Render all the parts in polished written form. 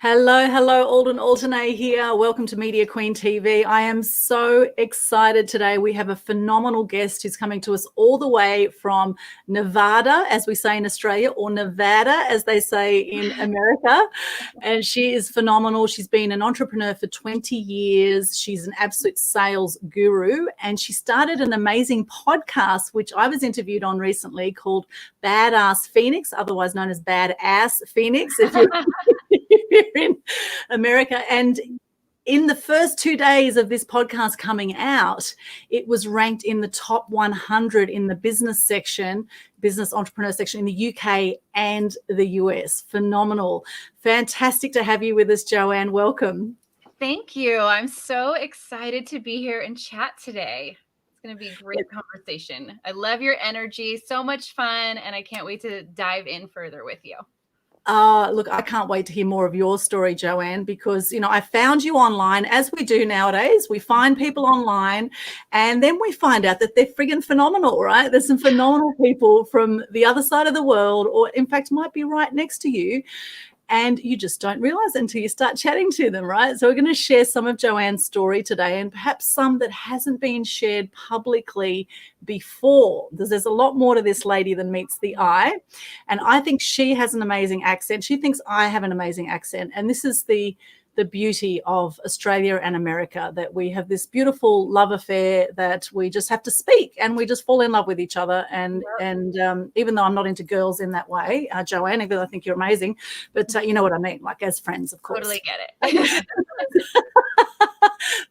Hello, Aldwyn Altuney here. Welcome to Media Queen TV. I am so excited today. We have a phenomenal guest who's coming to us all the way from Nevada, as we say in Australia, or Nevada, as they say in America. And she is phenomenal. She's been an entrepreneur for 20 years. She's an absolute sales guru. And she started an amazing podcast, which I was interviewed on recently, called Badass Phoenix, otherwise known as Badass Phoenix, if you're in America. And in the first 2 days of this podcast coming out, it was ranked in the top 100 in the business section, business entrepreneur section in the UK and the US. Phenomenal. Fantastic to have you with us, JoAnn. Welcome. Thank you. I'm so excited to be here and chat today. It's going to be a great conversation. I love your energy. So much fun. And I can't wait to dive in further with you. Look, I can't wait to hear more of your story, JoAnn, because, I found you online, as we do nowadays. We find people online and then we find out that they're friggin' phenomenal, right? There's some phenomenal people from the other side of the world, or in fact might be right next to you. And you just don't realize it until you start chatting to them, right? So we're going to share some of JoAnn's story today, and perhaps some that hasn't been shared publicly before, because there's a lot more to this lady than meets the eye. And I think she has an amazing accent. She thinks I have an amazing accent. And this is the beauty of Australia and America, that we have this beautiful love affair that we just have to speak and we just fall in love with each other. And even though I'm not into girls in that way, JoAnn, even though I think you're amazing, but you know what I mean, like as friends, of course. Totally get it.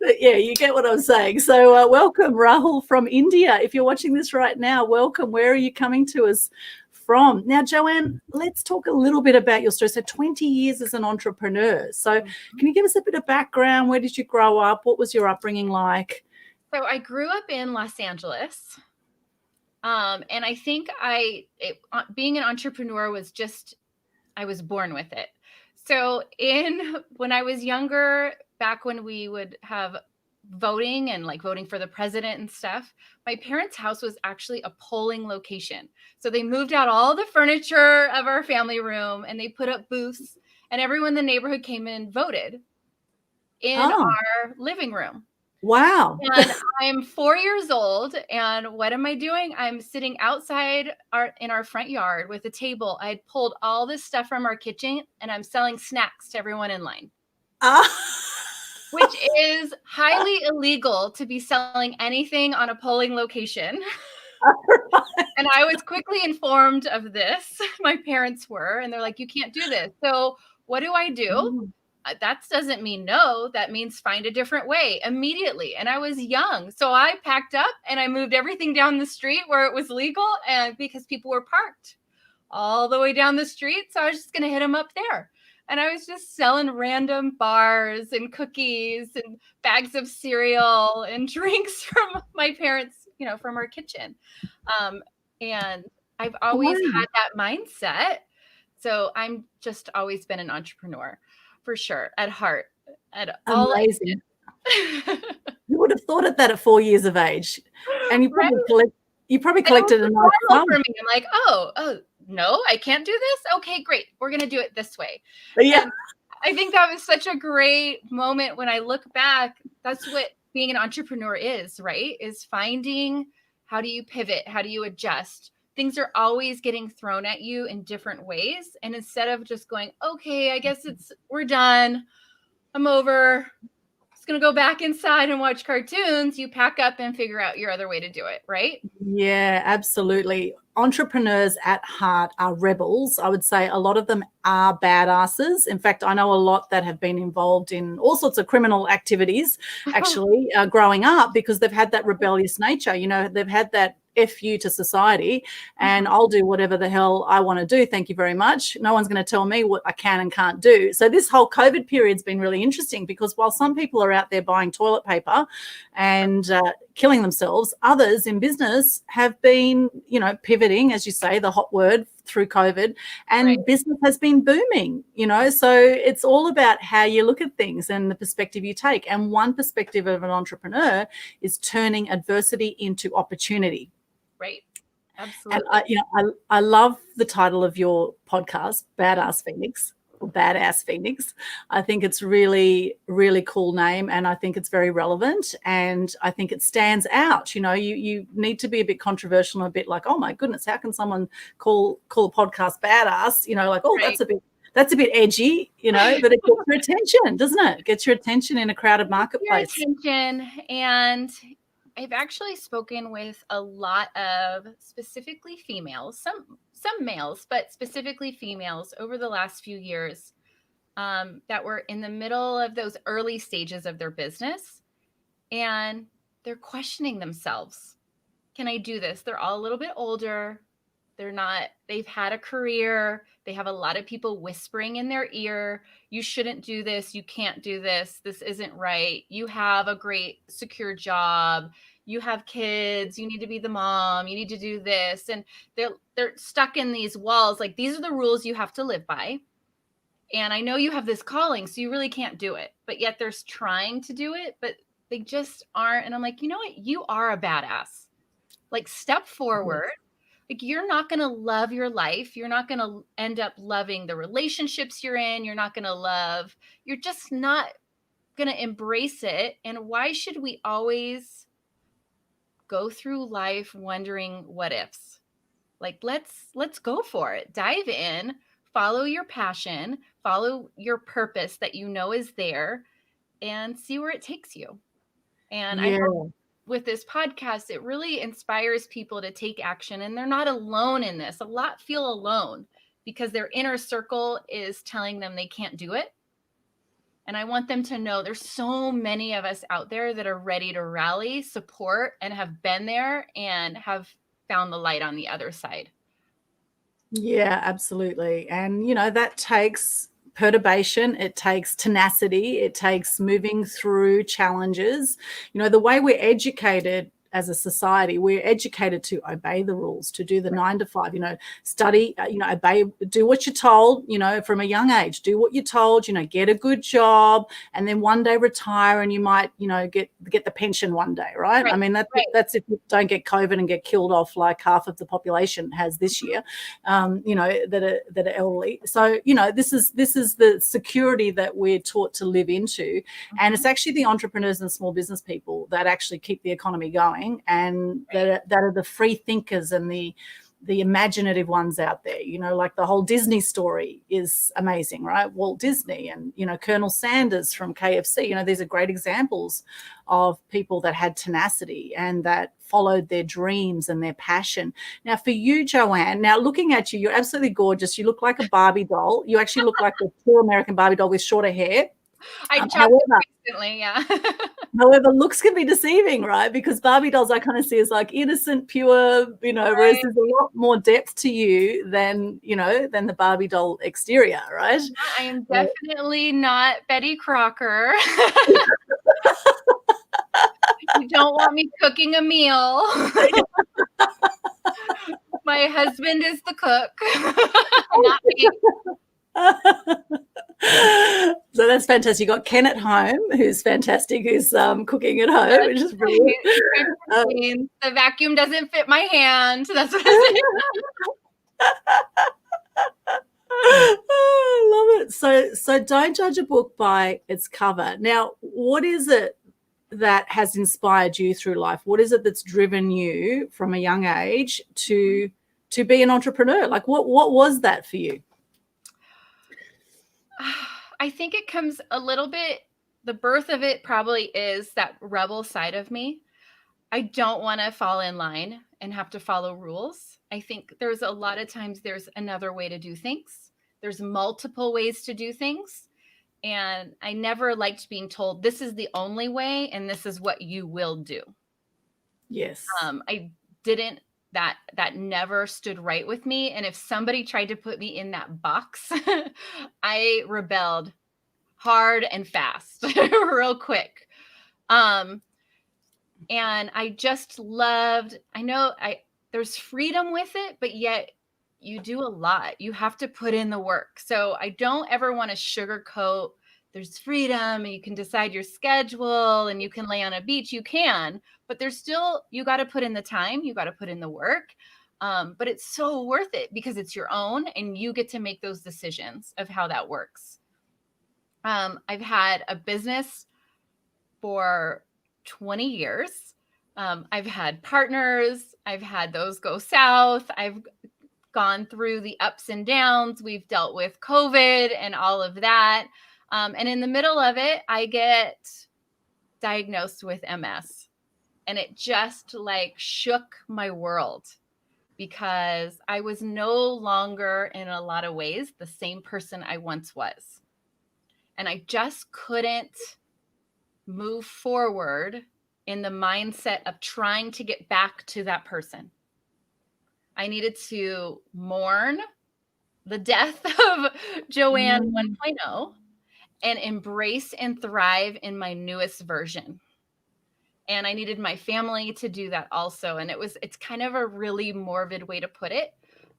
But yeah, you get what I'm saying. So welcome, Rahul from India. If you're watching this right now, welcome. Where are you coming to us from? Now, JoAnn, let's talk a little bit about your story. So 20 years as an entrepreneur. So can you give us a bit of background? Where did you grow up? What was your upbringing like? So I grew up in Los Angeles. And I think being an entrepreneur was I was born with it. So when I was younger, back when we would have voting and like voting for the president and stuff, my parents' house was actually a polling location. So they moved out all the furniture of our family room and they put up booths, and everyone in the neighborhood came and voted in our living room. Wow. And I'm 4 years old, and what am I doing? I'm sitting outside in our front yard with a table. I had pulled all this stuff from our kitchen and I'm selling snacks to everyone in line. Which is highly illegal to be selling anything on a polling location. And I was quickly informed of this. My parents were, and they're like, you can't do this. So what do I do? That doesn't mean no. That means find a different way immediately. And I was young. So I packed up and I moved everything down the street where it was legal, and because people were parked all the way down the street. So I was just going to hit them up there. And I was just selling random bars and cookies and bags of cereal and drinks from my parents, from our kitchen. And I've always had that mindset. So I'm just always been an entrepreneur, for sure, at heart. Amazing. You would have thought of that at 4 years of age. And you probably collected a nice sum. For me. I'm like, oh, no, I can't do this. Okay, great. We're going to do it this way. Yeah. And I think that was such a great moment when I look back. That's what being an entrepreneur is, right? Is finding, how do you pivot? How do you adjust? Things are always getting thrown at you in different ways. And instead of just going, okay, I guess we're done, I'm over, just going to go back inside and watch cartoons, you pack up and figure out your other way to do it, right? Yeah, absolutely. Entrepreneurs at heart are rebels. I would say a lot of them are badasses. In fact, I know a lot that have been involved in all sorts of criminal activities, actually, growing up, because they've had that rebellious nature. They've had that F you to society, and I'll do whatever the hell I want to do. Thank you very much. No one's going to tell me what I can and can't do. So this whole COVID period's been really interesting, because while some people are out there buying toilet paper and killing themselves, others in business have been, pivoting, as you say, the hot word, through COVID, and business has been booming, so it's all about how you look at things and the perspective you take. And one perspective of an entrepreneur is turning adversity into opportunity. Right. Absolutely. And I love the title of your podcast, Badass Phoenix. Badass Phoenix. I think it's really, really cool name, and I think it's very relevant, and I think it stands out. You need to be a bit controversial and a bit like, oh my goodness, how can someone call a podcast badass? Like, oh, Right. that's a bit edgy, but it gets your attention, doesn't it? It gets your attention in a crowded marketplace. Your attention. And I've actually spoken with a lot of specifically females, some males, but specifically females over the last few years that were in the middle of those early stages of their business, and they're questioning themselves. Can I do this? They're all a little bit older. They've had a career. They have a lot of people whispering in their ear, you shouldn't do this. You can't do this. This isn't right. You have a great secure job. You have kids. You need to be the mom. You need to do this. And they're stuck in these walls. Like, these are the rules you have to live by. And I know you have this calling, so you really can't do it. But yet they're trying to do it, but they just aren't. And I'm like, you know what? You are a badass. Like, step forward. Like, you're not going to love your life. You're not going to end up loving the relationships you're in. You're just not going to embrace it. And why should we always go through life wondering what ifs? Like, let's go for it. Dive in, follow your passion, follow your purpose that you know is there, and see where it takes you. And I hope with this podcast, it really inspires people to take action, and they're not alone in this. A lot feel alone because their inner circle is telling them they can't do it. And I want them to know there's so many of us out there that are ready to rally, support, and have been there and have found the light on the other side. Yeah, absolutely. And, that takes perturbation, it takes tenacity, it takes moving through challenges. The way we're educated as a society, we're educated to obey the rules, to do the 9 to 5, study, obey, do what you're told, from a young age, do what you're told, get a good job, and then one day retire, and you might, get the pension one day, right? I mean, that's if you don't get COVID and get killed off like half of the population has this year, that are elderly. So, this is the security that we're taught to live into. And it's actually the entrepreneurs and small business people that actually keep the economy going, and that are the free thinkers and the imaginative ones out there. Like the whole Disney story is amazing, right? Walt Disney and Colonel Sanders from KFC. These are great examples of people that had tenacity and that followed their dreams and their passion. Now, for you, JoAnn, now looking at you, you're absolutely gorgeous. You look like a Barbie doll. You actually look like a true American Barbie doll with shorter hair. I chopped it recently, yeah. However, looks can be deceiving, right? Because Barbie dolls I kind of see as like innocent, pure, whereas there's a lot more depth to you than the Barbie doll exterior, right? I am definitely not Betty Crocker. You don't want me cooking a meal. My husband is the cook, not me. So that's fantastic. You got Ken at home, who's fantastic, who's cooking at home, which is brilliant. The vacuum doesn't fit my hand. That's what I'm saying. I love it. So don't judge a book by its cover. Now, what is it that has inspired you through life? What is it that's driven you from a young age to be an entrepreneur? Like, what was that for you? I think it comes a little bit, the birth of it probably is that rebel side of me. I don't want to fall in line and have to follow rules. I think there's a lot of times there's another way to do things. There's multiple ways to do things. And I never liked being told this is the only way and this is what you will do. Yes. I didn't, that never stood right with me. And if somebody tried to put me in that box, I rebelled hard and fast, real quick. And I just loved, there's freedom with it, but yet you do a lot. You have to put in the work. So I don't ever want to sugarcoat. There's freedom and you can decide your schedule and you can lay on a beach. You can, but there's still, you got to put in the time. You got to put in the work. But it's so worth it because it's your own and you get to make those decisions of how that works. I've had a business for 20 years. I've had partners. I've had those go south. I've gone through the ups and downs. We've dealt with COVID and all of that. And in the middle of it, I get diagnosed with MS. And it just like shook my world because I was no longer, in a lot of ways, the same person I once was. And I just couldn't move forward in the mindset of trying to get back to that person. I needed to mourn the death of JoAnn 1.0 and embrace and thrive in my newest version. And I needed my family to do that also. And it's kind of a really morbid way to put it.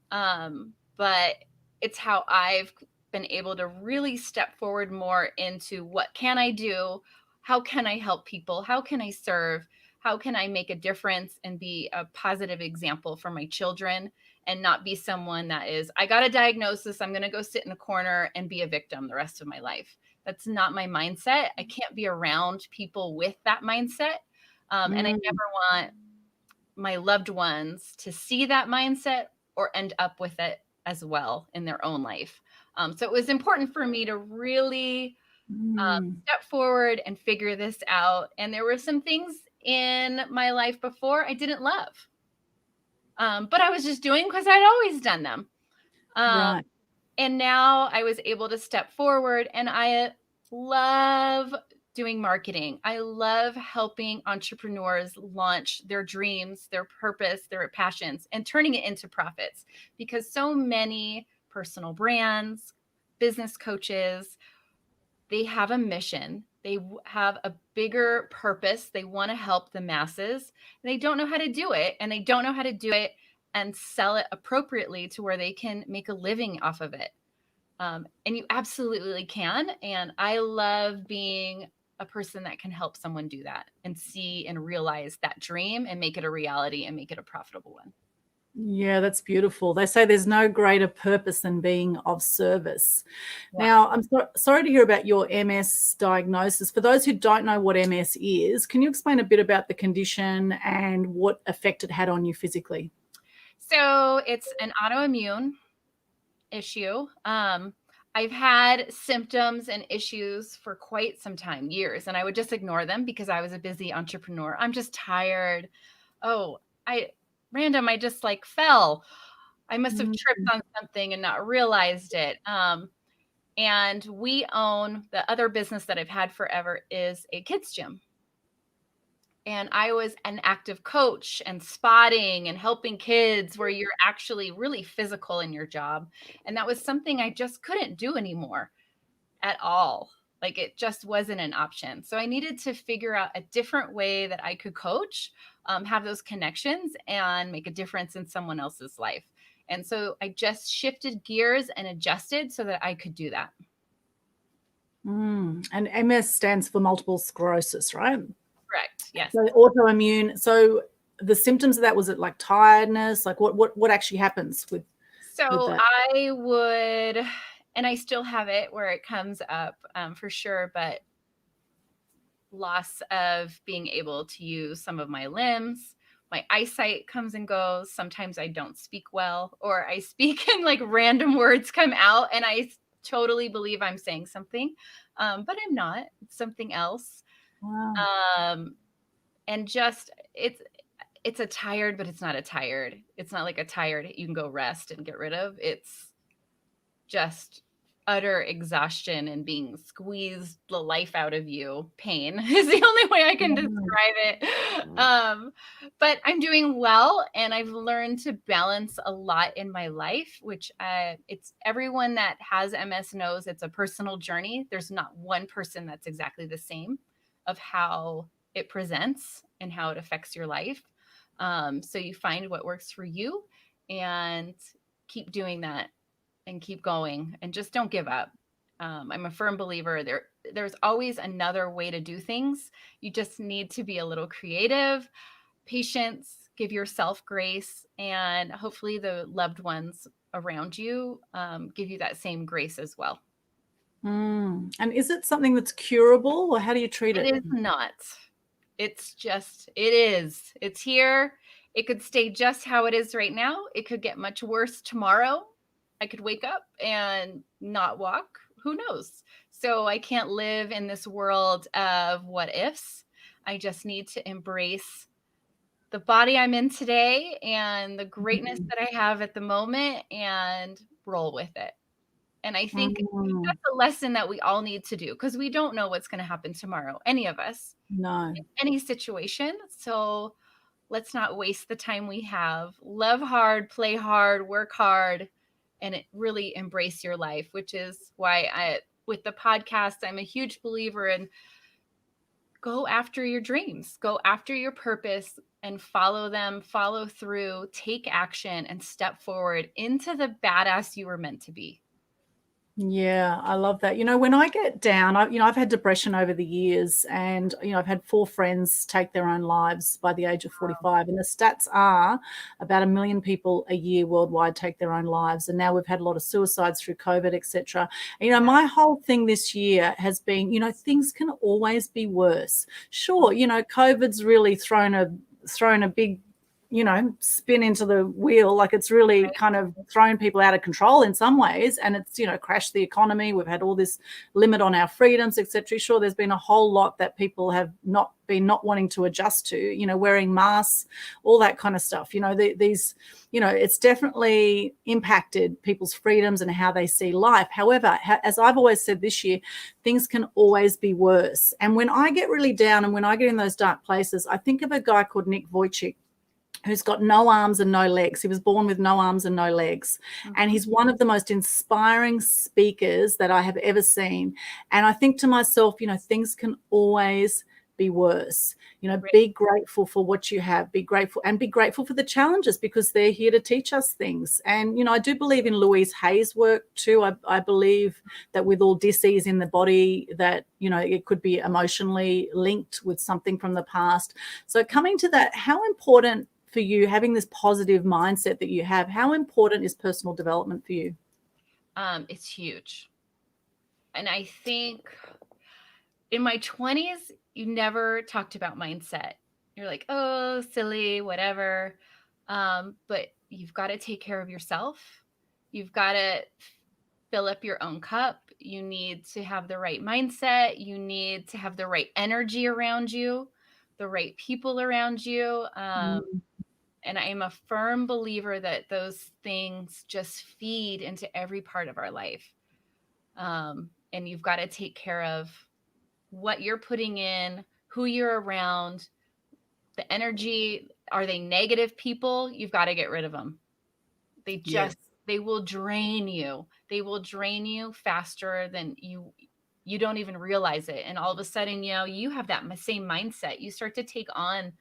But it's how I've been able to really step forward more into what can I do? How can I help people? How can I serve? How can I make a difference and be a positive example for my children and not be someone that is, I got a diagnosis, I'm going to go sit in a corner and be a victim the rest of my life. That's not my mindset. I can't be around people with that mindset. And I never want my loved ones to see that mindset or end up with it as well in their own life. So it was important for me to really step forward and figure this out. And there were some things in my life before I didn't love, but I was just doing because I'd always done them. Right. And now I was able to step forward, and I love doing marketing. I love helping entrepreneurs launch their dreams, their purpose, their passions, and turning it into profits, because so many personal brands, business coaches, they have a mission. They have a bigger purpose. They want to help the masses. And they don't know how to do it. And they don't know how to do it and sell it appropriately to where they can make a living off of it. And you absolutely can. And I love being a person that can help someone do that and see and realize that dream and make it a reality and make it a profitable one. Yeah, that's beautiful. They say there's no greater purpose than being of service. Yeah. Now, I'm sorry to hear about your MS diagnosis. For those who don't know what MS is, can you explain a bit about the condition and what effect it had on you physically? So it's an autoimmune issue. I've had symptoms and issues for quite some time, years, and I would just ignore them because I was a busy entrepreneur. I'm just tired. Oh, I just like fell. I must have tripped on something and not realized it. And we own, the other business that I've had forever is a kids gym. And I was an active coach and spotting and helping kids where you're actually really physical in your job. And that was something I just couldn't do anymore at all. Like it just wasn't an option. So I needed to figure out a different way that I could coach, have those connections and make a difference in someone else's life. And so I just shifted gears and adjusted so that I could do that. And MS stands for multiple sclerosis, right? Correct. Yes. So autoimmune. So the symptoms of that, was it like tiredness? Like what actually happens with that? I would, and I still have it where it comes up for sure, but loss of being able to use some of my limbs. My eyesight comes and goes. Sometimes I don't speak well, or I speak and like random words come out and I totally believe I'm saying something, but I'm not. It's something else. Wow. And just it's a tired, but it's not a tired. It's not like a tired you can go rest and get rid of. It's just utter exhaustion and being squeezed the life out of you. Pain is the only way I can describe it. But I'm doing well, and I've learned to balance a lot in my life, which it's everyone that has MS knows it's a personal journey. There's not one person that's exactly the same of how it presents and how it affects your life. So you find what works for you and keep doing that and keep going and just don't give up. I'm a firm believer there's always another way to do things. You just need to be a little creative, patience, give yourself grace, and hopefully the loved ones around you give you that same grace as well. And is it something that's curable, or how do you treat it? It is not. It's just, it is. It's here. It could stay just how it is right now. It could get much worse tomorrow. I could wake up and not walk. Who knows? So I can't live in this world of what ifs. I just need to embrace the body I'm in today and the greatness that I have at the moment and roll with it. And I think that's a lesson that we all need to do, because we don't know what's going to happen tomorrow, any of us, No. in any situation. So let's not waste the time we have. Love hard, play hard, work hard, and really embrace your life, which is why with the podcast, I'm a huge believer in go after your dreams, go after your purpose and follow them, follow through, take action, and step forward into the badass you were meant to be. Yeah, I love that. When I get down, I've had depression over the years, and, I've had 4 friends take their own lives by the age of 45. And the stats are about 1 million people a year worldwide take their own lives. And now we've had a lot of suicides through COVID, etc. My whole thing this year has been, things can always be worse. Sure, COVID's really thrown a big spin into the wheel. Like, it's really kind of thrown people out of control in some ways, and it's crashed the economy. We've had all this limit on our freedoms, etc. Sure, there's been a whole lot that people have not wanting to adjust to, wearing masks, all that kind of stuff. It's definitely impacted people's freedoms and how they see life. However, as I've always said this year, things can always be worse. And when I get really down and when I get in those dark places, I think of a guy called Nick Vujicic, who's got no arms and no legs. He was born with no arms and no legs. Mm-hmm. And he's one of the most inspiring speakers that I have ever seen. And I think to myself, things can always be worse. Right. Be grateful for what you have, be grateful for the challenges, because they're here to teach us things. And, I do believe in Louise Hay's work too. I believe that with all dis-ease in the body, that, it could be emotionally linked with something from the past. So coming to that, how important for you, having this positive mindset that you have, how important is personal development for you? It's huge. And I think in my 20s, you never talked about mindset. You're like, oh, silly, whatever. But you've got to take care of yourself. You've got to fill up your own cup. You need to have the right mindset. You need to have the right energy around you, the right people around you. And I am a firm believer that those things just feed into every part of our life. And you've got to take care of what you're putting in, who you're around, the energy. Are they negative people? You've got to get rid of them. They will drain you. They will drain you faster than you don't even realize it. And all of a sudden, you have that same mindset. You start to take on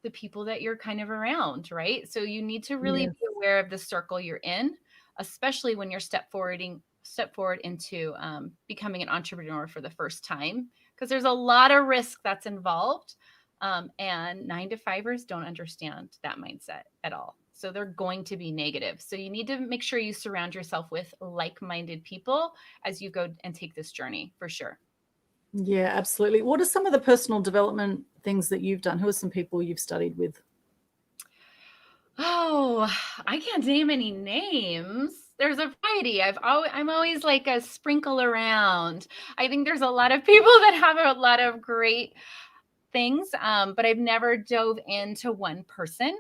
the people that you're kind of around, right? So you need to really be aware of the circle you're in, especially when you're step forward into becoming an entrepreneur for the first time, because there's a lot of risk that's involved. And 9-to-5ers don't understand that mindset at all. So they're going to be negative. So you need to make sure you surround yourself with like-minded people as you go and take this journey, for sure. Yeah, absolutely. What are some of the personal development things that you've done? Who are some people you've studied with? Oh, I can't name any names. There's a variety. I'm always like a sprinkle around. I think there's a lot of people that have a lot of great things, but I've never dove into one person.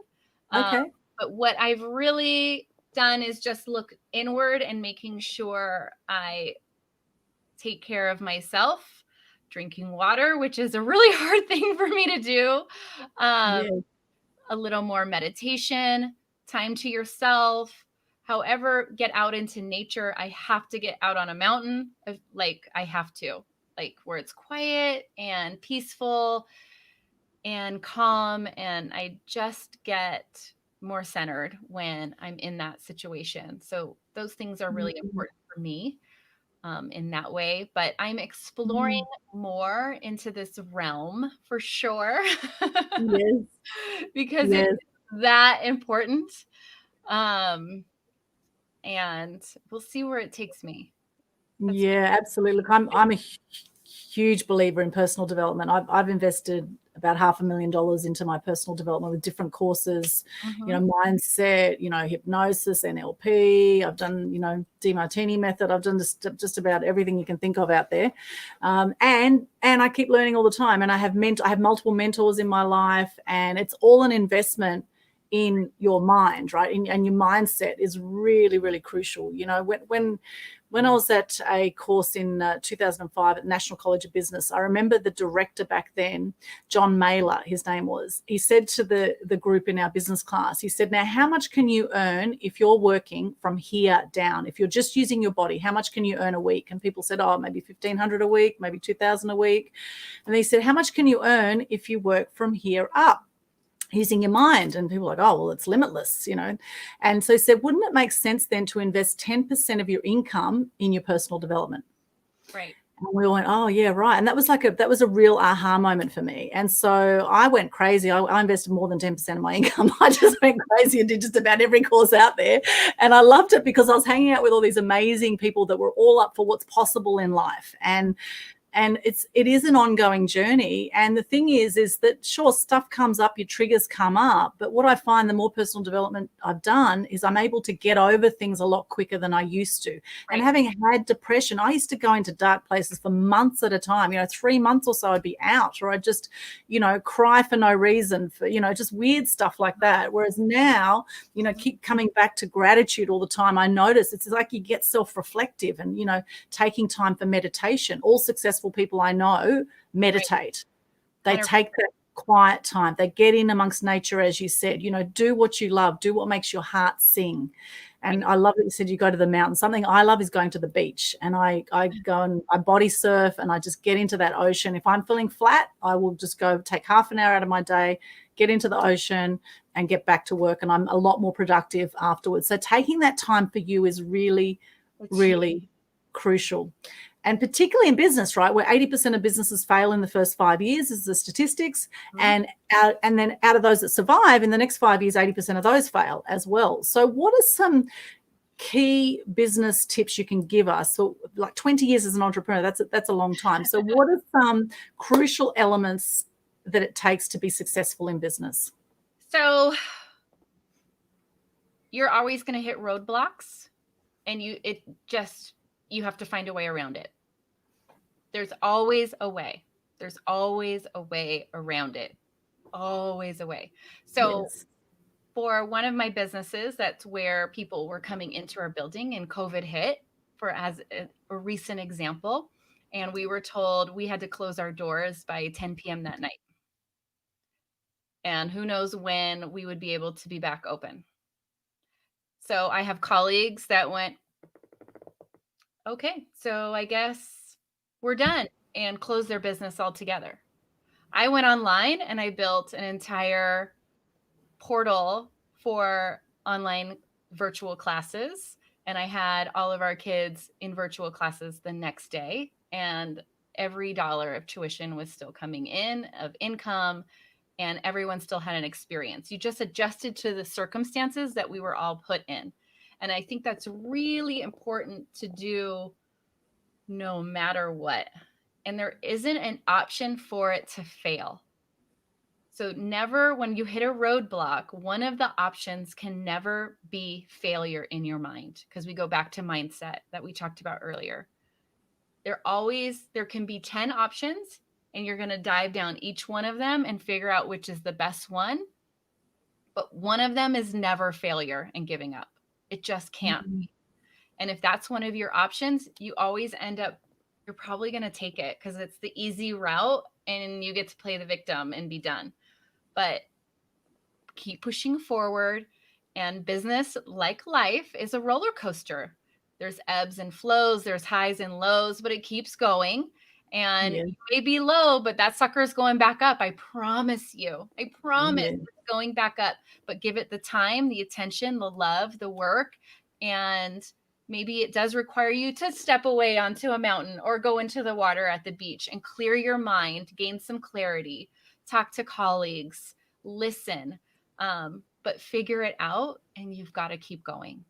Okay. But what I've really done is just look inward and making sure I take care of myself. Drinking water, which is a really hard thing for me to do. A little more meditation, time to yourself. However, get out into nature. I have to get out on a mountain. I have to, where it's quiet and peaceful and calm. And I just get more centered when I'm in that situation. So those things are really important for me. In that way, but I'm exploring more into this realm for sure. Yes. Because that important. And we'll see where it takes me. Yeah, absolutely. Look, I'm a huge believer in personal development. I've invested about $500,000 into my personal development with different courses, mindset, hypnosis, NLP. I've done, DeMartini method. I've done just about everything you can think of out there, and I keep learning all the time. And I have multiple mentors in my life, and it's all an investment in your mind, right? And your mindset is really, really crucial. When I was at a course in 2005 at National College of Business, I remember the director back then, John Mailer, his name was, he said to the group in our business class, he said, now, how much can you earn if you're working from here down? If you're just using your body, how much can you earn a week? And people said, oh, maybe 1,500 a week, maybe 2,000 a week. And he said, how much can you earn if you work from here up, using your mind? And people were like, oh, well, it's limitless, And so he said, wouldn't it make sense then to invest 10% of your income in your personal development? Right. And we all went, oh, yeah, right. And that was a real aha moment for me. And so I went crazy. I invested more than 10% of my income. I just went crazy and did just about every course out there. And I loved it because I was hanging out with all these amazing people that were all up for what's possible in life. And it is an ongoing journey. And the thing is that, sure, stuff comes up, your triggers come up. But what I find, the more personal development I've done, is I'm able to get over things a lot quicker than I used to. Right. And having had depression, I used to go into dark places for months at a time. 3 months or so I'd be out, or I'd just, cry for no reason, for, just weird stuff like that. Whereas now, keep coming back to gratitude all the time. I notice it's like you get self-reflective and, taking time for meditation. All successful people I know meditate. They take that quiet time. They get in amongst nature, as you said, do what you love, do what makes your heart sing. And I love that you said you go to the mountain. Something I love is going to the beach, and I go and I body surf, and I just get into that ocean. If I'm feeling flat, I will just go take half an hour out of my day, get into the ocean and get back to work. And I'm a lot more productive afterwards. So taking that time for you is really, really crucial. And particularly in business, right, where 80% of businesses fail in the first 5 years is the statistics. Mm-hmm. And then out of those that survive, in the next 5 years, 80% of those fail as well. So what are some key business tips you can give us? So like 20 years as an entrepreneur, that's a long time. So what are some crucial elements that it takes to be successful in business? So you're always going to hit roadblocks, and you have to find a way around it. There's always a way. There's always a way around it. Always a way. So yes. For one of my businesses, that's where people were coming into our building and COVID hit, as a recent example. And we were told we had to close our doors by 10 p.m. that night. And who knows when we would be able to be back open. So I have colleagues that went, okay, so I guess we're done, and closed their business altogether. I went online and I built an entire portal for online virtual classes. And I had all of our kids in virtual classes the next day. And every dollar of tuition was still coming in, of income, and everyone still had an experience. You just adjusted to the circumstances that we were all put in. And I think that's really important to do no matter what. And there isn't an option for it to fail. So never, when you hit a roadblock, one of the options can never be failure in your mind, because we go back to mindset that we talked about earlier. There can be 10 options, and you're going to dive down each one of them and figure out which is the best one. But one of them is never failure and giving up. It just can't be. And if that's one of your options, you always end up, you're probably going to take it because it's the easy route and you get to play the victim and be done. But keep pushing forward. And business, like life, is a roller coaster. There's ebbs and flows, there's highs and lows, but it keeps going. And you may be low, but that sucker is going back up. I promise you. I promise it's going back up. But give it the time, the attention, the love, the work. And maybe it does require you to step away onto a mountain or go into the water at the beach and clear your mind, gain some clarity, talk to colleagues, listen. but figure it out and you've got to keep going.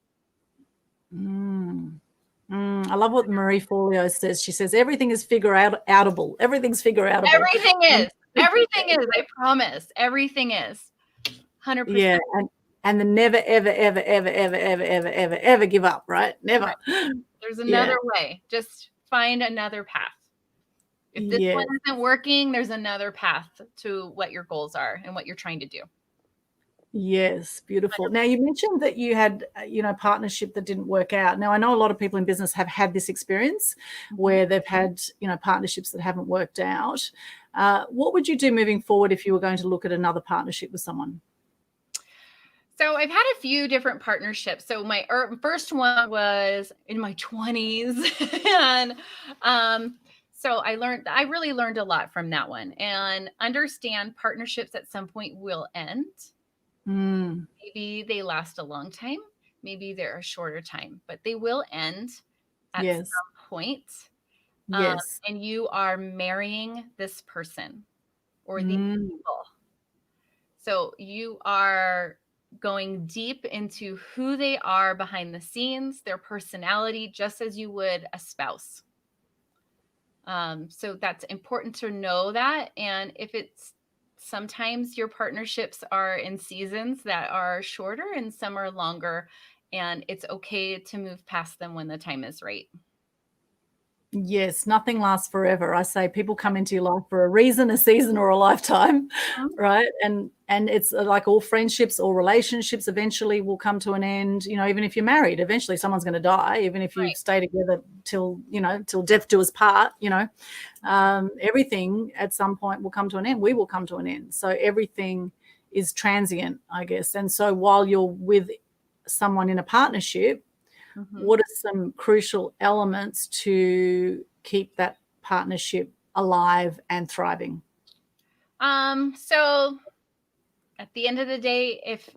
I love what Marie Forleo says. She says, everything is outable. Everything's figure outable. Everything is. Everything is. I promise. Everything is. 100%. Yeah. And the never, ever, ever, ever, ever, ever, ever, ever, ever give up, right? Never. Right. There's another way. Just find another path. If this one isn't working, there's another path to what your goals are and what you're trying to do. Yes, beautiful. Now, you mentioned that you had, partnership that didn't work out. Now, I know a lot of people in business have had this experience where they've had, partnerships that haven't worked out. What would you do moving forward if you were going to look at another partnership with someone? So I've had a few different partnerships. So my first one was in my 20s. And so I really learned a lot from that one, and understand partnerships at some point will end. Maybe they last a long time. Maybe they're a shorter time, but they will end at some point. Yes. And you are marrying this person or these people. So you are going deep into who they are behind the scenes, their personality, just as you would a spouse. So that's important to know that. And if it's sometimes your partnerships are in seasons that are shorter and some are longer, and it's okay to move past them when the time is right. Yes, nothing lasts forever. I say people come into your life for a reason, a season, or a lifetime, right? And it's like all friendships or relationships eventually will come to an end. Even if you're married, eventually someone's going to die. Even if you stay together till death do us part, everything at some point will come to an end. We will come to an end. So everything is transient, I guess. And so while you're with someone in a partnership, what are some crucial elements to keep that partnership alive and thriving? So at the end of the day, if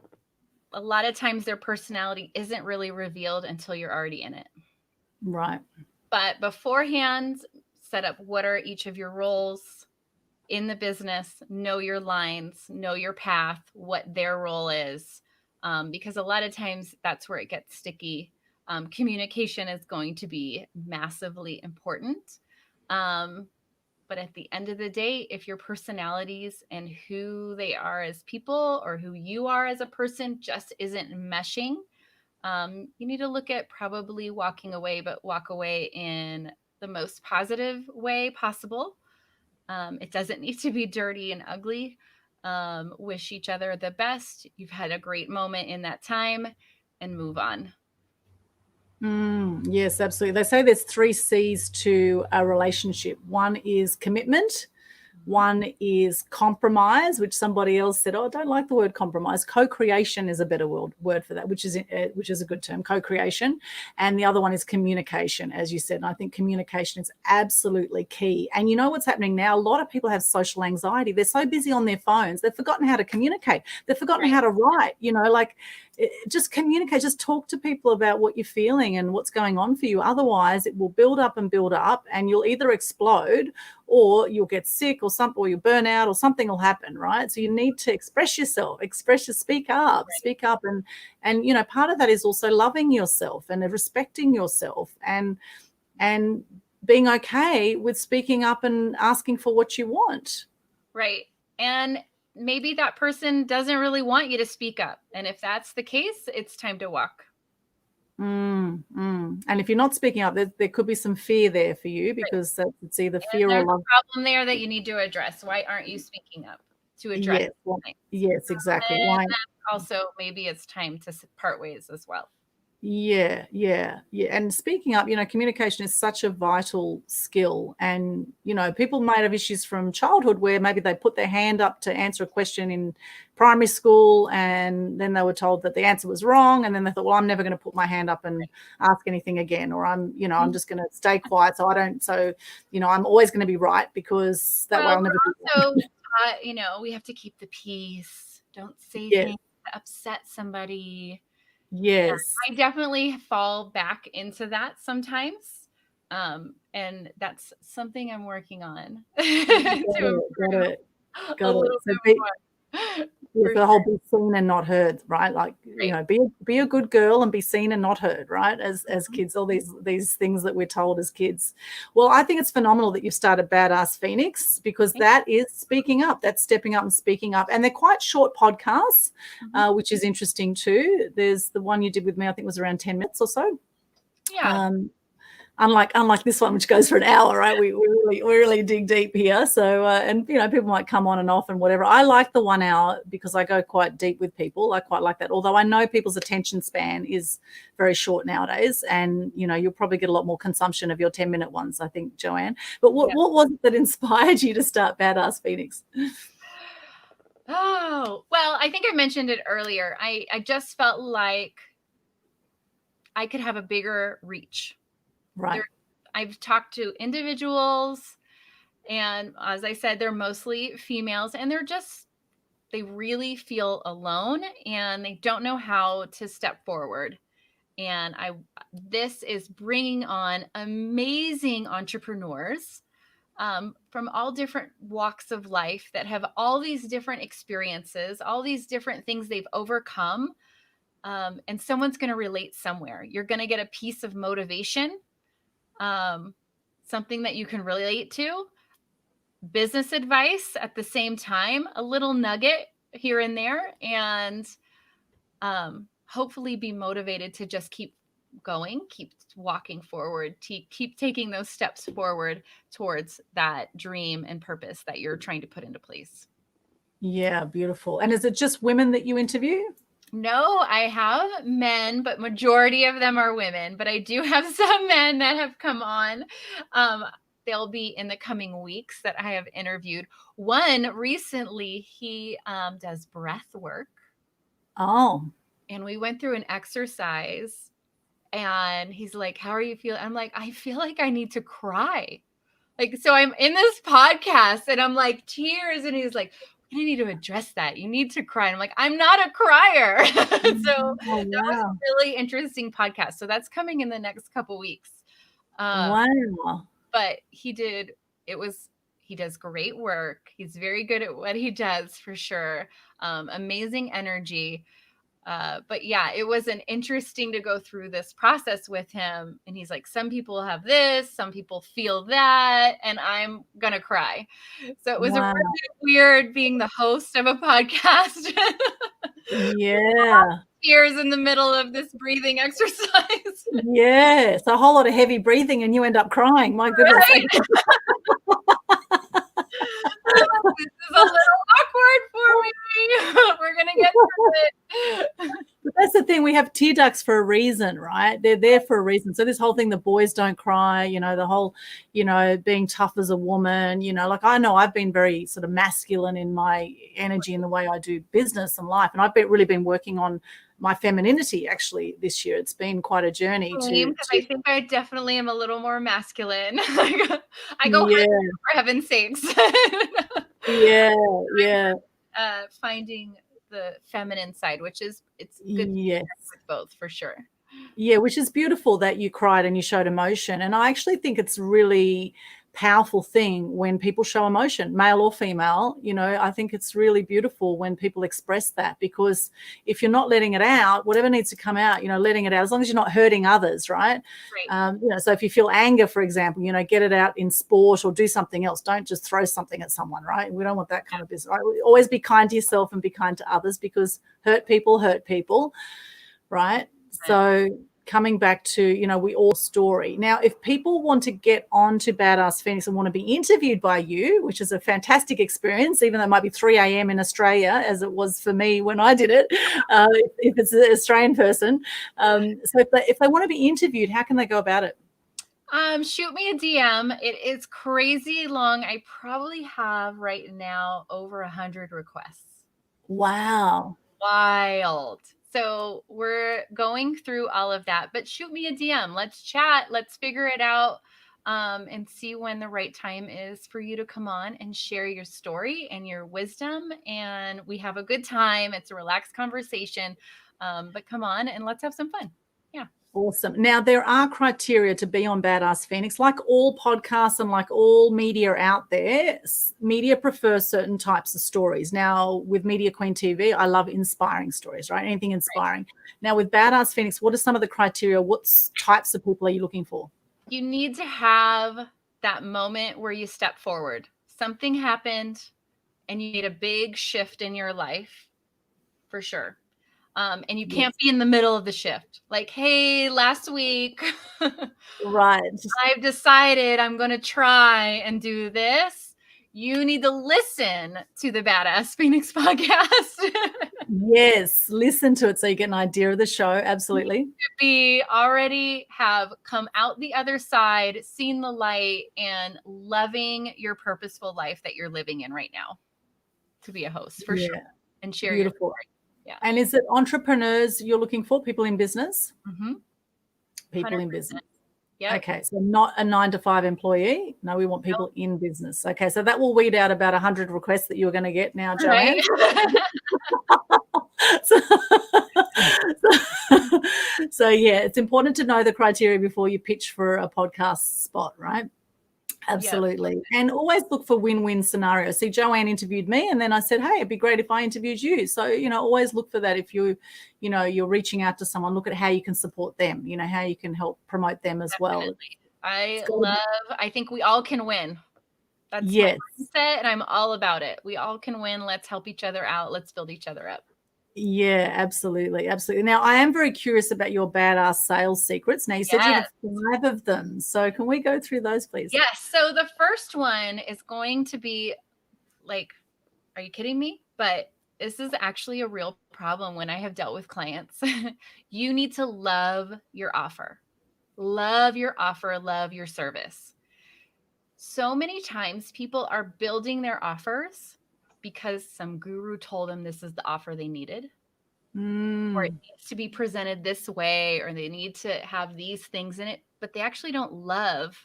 a lot of times their personality isn't really revealed until you're already in it. Right. But beforehand, set up what are each of your roles in the business, know your lines, know your path, what their role is. Because a lot of times that's where it gets sticky. Communication is going to be massively important. But at the end of the day, if your personalities and who they are as people or who you are as a person just isn't meshing, you need to look at probably walking away, but walk away in the most positive way possible. It doesn't need to be dirty and ugly. Wish each other the best. You've had a great moment in that time, and move on. Yes, absolutely. They say there's 3 C's to a relationship. One is commitment. One is compromise, which somebody else said, I don't like the word compromise. Co-creation is a better word for that, which is a good term, co-creation. And the other one is communication, as you said. And I think communication is absolutely key. And you know what's happening now? A lot of people have social anxiety. They're so busy on their phones. They've forgotten how to communicate. They've forgotten how to write, just communicate, just talk to people about what you're feeling and what's going on for you. Otherwise, it will build up, and you'll either explode or you'll get sick or you'll burn out or something will happen, right? So you need to express yourself, speak up. And part of that is also loving yourself and respecting yourself and being okay with speaking up and asking for what you want. Right. And maybe that person doesn't really want you to speak up. And if that's the case, it's time to walk. And if you're not speaking up, there could be some fear there for you, because it's either fear or love. A problem there that you need to address. Why aren't you speaking up to address? Yes, exactly. And also, maybe it's time to part ways as well. Yeah. And speaking up, communication is such a vital skill. And, people might have issues from childhood where maybe they put their hand up to answer a question in primary school, and then they were told that the answer was wrong. And then they thought, well, I'm never going to put my hand up and ask anything again, or I'm just going to stay quiet. I'm always going to be right, because that way I'll never be also, we have to keep the peace. Don't say things that upset somebody. Yes. I definitely fall back into that sometimes. And that's something I'm working on. Got it. Yeah, the whole be seen and not heard, right? Like, Right. be a good girl and be seen and not heard, right? As kids, all these things that we're told as kids. Well, I think it's phenomenal that you've started Badass Phoenix, because that is speaking up. That's stepping up and speaking up. And they're quite short podcasts, which is interesting too. There's the one you did with me, I think was around 10 minutes or so. Yeah. Unlike this one, which goes for an hour, right? We really dig deep here. So, and people might come on and off and whatever. I like the 1 hour because I go quite deep with people. I quite like that. Although I know people's attention span is very short nowadays, and you'll probably get a lot more consumption of your 10-minute ones, I think, JoAnn. But what was it that inspired you to start Badass Phoenix? Oh, well, I think I mentioned it earlier. I just felt like I could have a bigger reach. Right. I've talked to individuals, and as I said, they're mostly females, and they really feel alone and they don't know how to step forward. And this is bringing on amazing entrepreneurs from all different walks of life that have all these different experiences, all these different things they've overcome. And someone's going to relate somewhere. You're going to get a piece of motivation, something that you can relate to, business advice at the same time, a little nugget here and there, and hopefully be motivated to just keep going, keep walking forward, keep taking those steps forward towards that dream and purpose that you're trying to put into place. Yeah, beautiful. And is it just women that you interview? No, I have men, but majority of them are women. But I do have some men that have come on. They'll be in the coming weeks that I have interviewed. One recently, he does breath work. Oh. And we went through an exercise, and he's like, "How are you feeling?" I'm like, "I feel like I need to cry." Like, so I'm in this podcast and I'm like, tears. And he's like, "I need to address that. You need to cry." And I'm like, "I'm not a crier." So that was a really interesting podcast. So that's coming in the next couple weeks. Wow. But he does great work. He's very good at what he does, for sure. Amazing energy. But yeah, it was interesting to go through this process with him. And he's like, some people have this, some people feel that, and I'm going to cry. So it was a really weird being the host of a podcast. Yeah. Tears in the middle of this breathing exercise. Yeah. So a whole lot of heavy breathing and you end up crying. My goodness. Right? This is a little awkward for me. We're going to get through it. But that's the thing. We have tear ducts for a reason, right? They're there for a reason. So this whole thing, the boys don't cry, the whole, being tough as a woman, like I know I've been very sort of masculine in my energy in the way I do business and life. And I've really been working on my femininity actually this year. It's been quite a journey I think I definitely am a little more masculine. I go hunting, for heaven's sakes. Yeah. Finding the feminine side, which is it's good to connect with both, for sure. Yeah, which is beautiful that you cried and you showed emotion. And I actually think it's really powerful thing when people show emotion, male or female. I think it's really beautiful when people express that, because if you're not letting it out, whatever needs to come out, letting it out, as long as you're not hurting others, right? So if you feel anger, for example, get it out in sport or do something else. Don't just throw something at someone, right? We don't want that kind of business, right? Always be kind to yourself and be kind to others, because hurt people, right? So coming back to, we all story. Now, if people want to get on to Badass Phoenix and want to be interviewed by you, which is a fantastic experience, even though it might be 3 a.m. in Australia, as it was for me when I did it, if it's an Australian person. So if they want to be interviewed, how can they go about it? Shoot me a DM. It is crazy long. I probably have right now over 100 requests. Wow. Wild. So we're going through all of that, but shoot me a DM. Let's chat. Let's figure it out, and see when the right time is for you to come on and share your story and your wisdom. And we have a good time. It's a relaxed conversation, but come on and let's have some fun. Yeah. Awesome. Now, there are criteria to be on Badass Phoenix. Like all podcasts and like all media out there, media prefers certain types of stories. Now, with Media Queen TV, I love inspiring stories, right? Anything inspiring. Right. Now, with Badass Phoenix, what are some of the criteria? What types of people are you looking for? You need to have that moment where you step forward. Something happened and you made a big shift in your life, for sure. And you can't be in the middle of the shift. Like, hey, last week, right, I've decided I'm going to try and do this. You need to listen to the Badass Phoenix podcast. Yes, listen to it so you get an idea of the show. Absolutely. You should be already have come out the other side, seen the light, and loving your purposeful life that you're living in right now to be a host, for sure, and share your story. Yeah. And is it entrepreneurs you're looking for? People in business? Mm-hmm. People 100%. In business. Yeah. Okay. So not a 9-to-5 employee. No, we want people in business. Okay. So that will weed out about 100 requests that you're going to get now, JoAnn. So yeah, it's important to know the criteria before you pitch for a podcast spot, right? Absolutely. Yes. And always look for win-win scenarios. See, JoAnn interviewed me and then I said, hey, it'd be great if I interviewed you. So, always look for that. If you're reaching out to someone, look at how you can support them, how you can help promote them as well. I think we all can win. That's my mindset, and I'm all about it. We all can win. Let's help each other out. Let's build each other up. Yeah, absolutely. Absolutely. Now, I am very curious about your badass sales secrets. Now, you said you have 5 of them. So can we go through those, please? Yes. So the first one is going to be like, are you kidding me? But this is actually a real problem when I have dealt with clients. You need to love your offer. Love your offer. Love your service. So many times people are building their offers because some guru told them this is the offer they needed, or it needs to be presented this way, or they need to have these things in it, but they actually don't love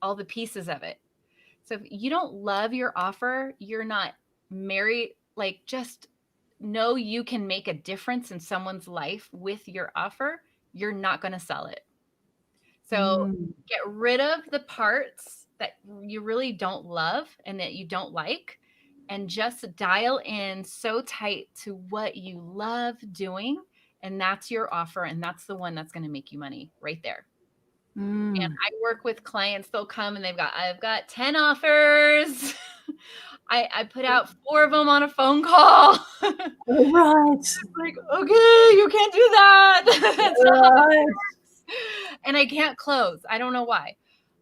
all the pieces of it. So if you don't love your offer, you're not married. Like, just know you can make a difference in someone's life with your offer. You're not going to sell it. So get rid of the parts that you really don't love and that you don't like, and just dial in so tight to what you love doing. And that's your offer. And that's the one that's going to make you money right there. And I work with clients. They'll come and I've got 10 offers. I put out 4 of them on a phone call. Right. Like, okay, you can't do that. That's right. And I can't close. I don't know why.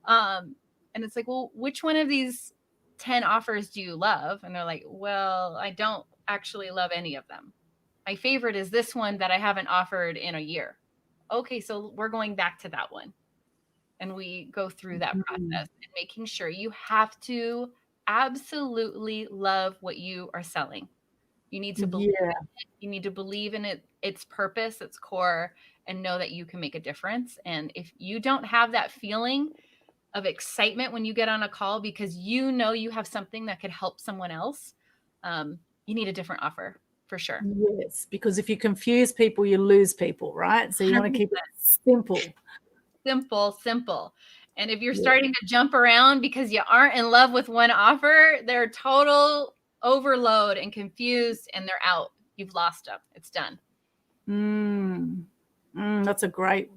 And it's like, well, which one of these 10 offers do you love? And they're like, well, I don't actually love any of them. My favorite is this one that I haven't offered in a year. Okay, so we're going back to that one. And we go through that process and making sure you have to absolutely love what you are selling. You need to believe in it. You need to believe in it, its purpose, its core, and know that you can make a difference. And if you don't have that feeling of excitement when you get on a call because you know you have something that could help someone else, you need a different offer for sure. Yes, because if you confuse people, you lose people, right? So you 100%. Want to keep it simple. Simple. And if you're starting to jump around because you aren't in love with one offer, they're total overload and confused and they're out. You've lost them. It's done. That's a great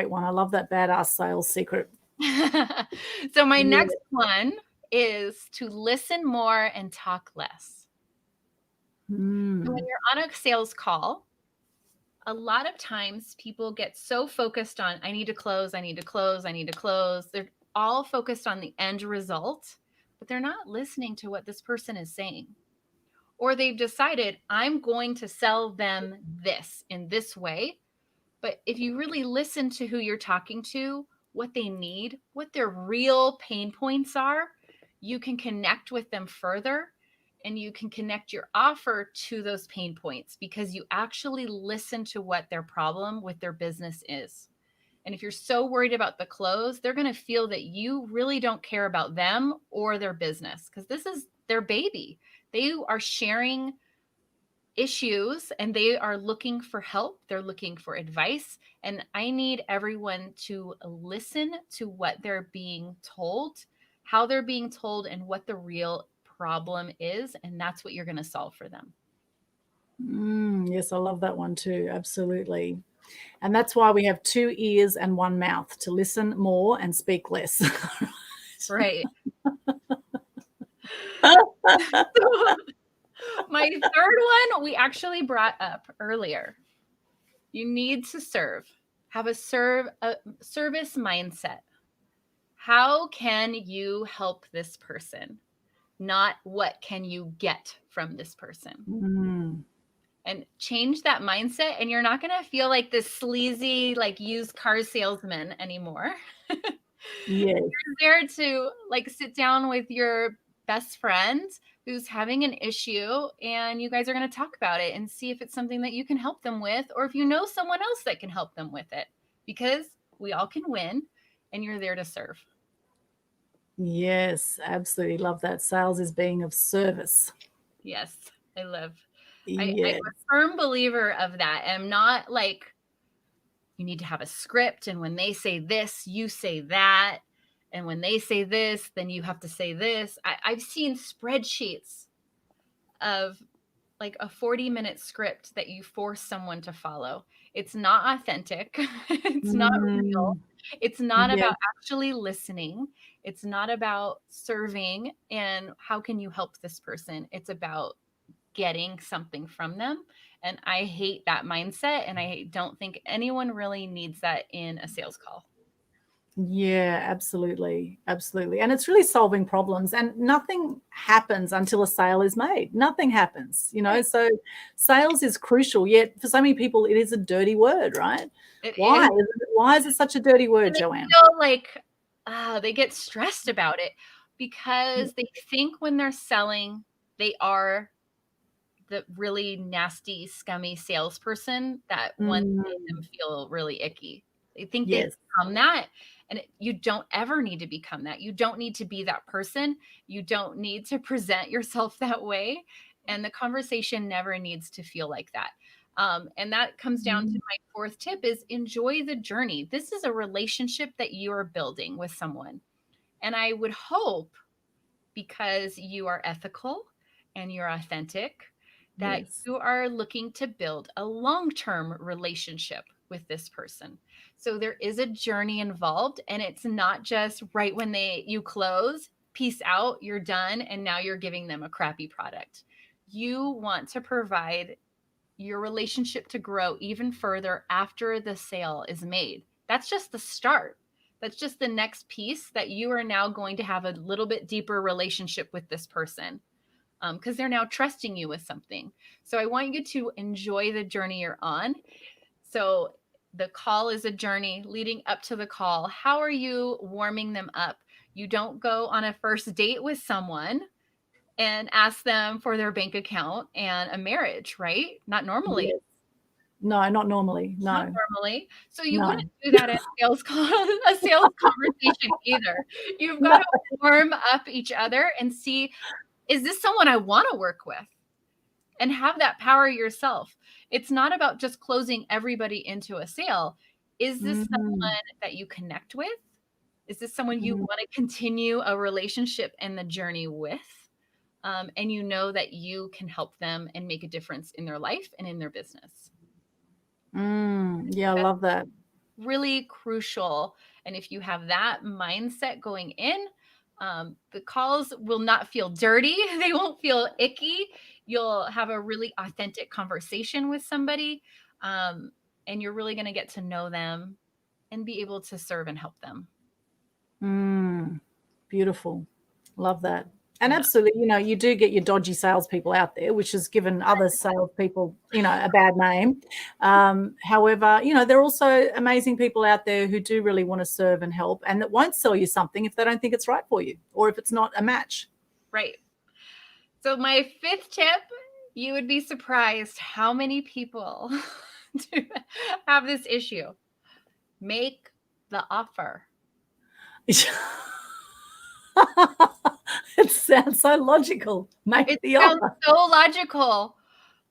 one. I love that badass sales secret. So my next one is to listen more and talk less. So when you're on a sales call, a lot of times people get so focused on, I need to close. They're all focused on the end result, but they're not listening to what this person is saying. Or they've decided, I'm going to sell them this in this way. But if you really listen to who you're talking to, what they need, what their real pain points are, you can connect with them further. And you can connect your offer to those pain points because you actually listen to what their problem with their business is. And if you're so worried about the close, they're going to feel that you really don't care about them or their business because this is their baby. They are sharing issues and they are looking for help. They're looking for advice. And I need everyone to listen to what they're being told, how they're being told, and what the real problem is. And that's what you're going to solve for them. Yes, I love that one too. Absolutely. And that's why we have 2 ears and 1 mouth, to listen more and speak less. Right. My third one we actually brought up earlier. You need to serve. Have a service mindset. How can you help this person? Not what can you get from this person? And change that mindset, and you're not going to feel like this sleazy, like used car salesman anymore. Yes. You're there to like sit down with your best friend who's having an issue, and you guys are going to talk about it and see if it's something that you can help them with, or if you know someone else that can help them with it, because we all can win, and you're there to serve. Yes, absolutely love that. Sales is being of service. Yes, I love. Yes. I'm a firm believer of that. I'm not like, you need to have a script, and when they say this, you say that. And when they say this, then you have to say this. I've seen spreadsheets of like a 40-minute script that you force someone to follow. It's not authentic. It's not real. It's not about actually listening. It's not about serving and how can you help this person. It's about getting something from them. And I hate that mindset. And I don't think anyone really needs that in a sales call. Yeah, absolutely. Absolutely. And it's really solving problems, and nothing happens until a sale is made. Nothing happens, you know. Right. So sales is crucial, yet for so many people it is a dirty word, right? Why? Why is it such a dirty word, JoAnn? Feel like they get stressed about it because they think when they're selling, they are the really nasty, scummy salesperson that once made them feel really icky. They think they become that, and you don't ever need to become that. You don't need to be that person. You don't need to present yourself that way, and the conversation never needs to feel like that. And that comes down to my fourth tip is enjoy the journey. This is a relationship that you are building with someone. And I would hope, because you are ethical and you're authentic, that you are looking to build a long-term relationship with this person. So there is a journey involved, and it's not just right when you close, peace out, you're done, and now you're giving them a crappy product. You want to provide your relationship to grow even further after the sale is made. That's just the start. That's just the next piece, that you are now going to have a little bit deeper relationship with this person, because they're now trusting you with something. So I want you to enjoy the journey you're on. So the call is a journey leading up to the call. How are you warming them up? You don't go on a first date with someone and ask them for their bank account and a marriage, right? Not normally. Yes. No, not normally. No. Not normally. So you wouldn't do that in a sales conversation either. You've got to warm up each other and see, is this someone I want to work with? And have that power yourself. It's not about just closing everybody into a sale. Is this someone that you connect with? Is this someone you want to continue a relationship and the journey with? And you know that you can help them and make a difference in their life and in their business. Yeah, I love that. Really crucial. And if you have that mindset going in, the calls will not feel dirty. They won't feel icky. You'll have a really authentic conversation with somebody. And you're really going to get to know them and be able to serve and help them. Beautiful. Love that. And absolutely, you know, you do get your dodgy salespeople out there, which has given other salespeople, you know, a bad name. However, you know, there are also amazing people out there who do really want to serve and help, and that won't sell you something if they don't think it's right for you or if it's not a match. Right. So my fifth tip, you would be surprised how many people do have this issue. Make the offer. It sounds so logical. Make the offer. So logical,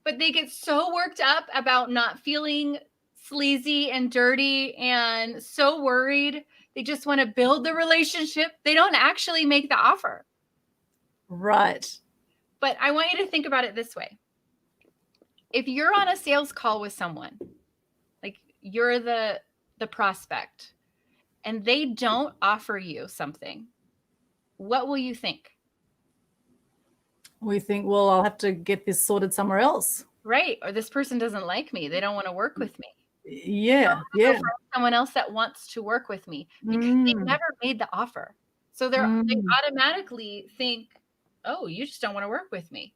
but they get so worked up about not feeling sleazy and dirty and so worried. They just want to build the relationship. They don't actually make the offer. Right. But I want you to think about it this way. If you're on a sales call with someone, like you're the prospect, and they don't offer you something, what will you think? We think, well, I'll have to get this sorted somewhere else. Right. Or this person doesn't like me. They don't want to work with me. Yeah. Go find someone else that wants to work with me, because they never made the offer. So they automatically think, oh, you just don't want to work with me.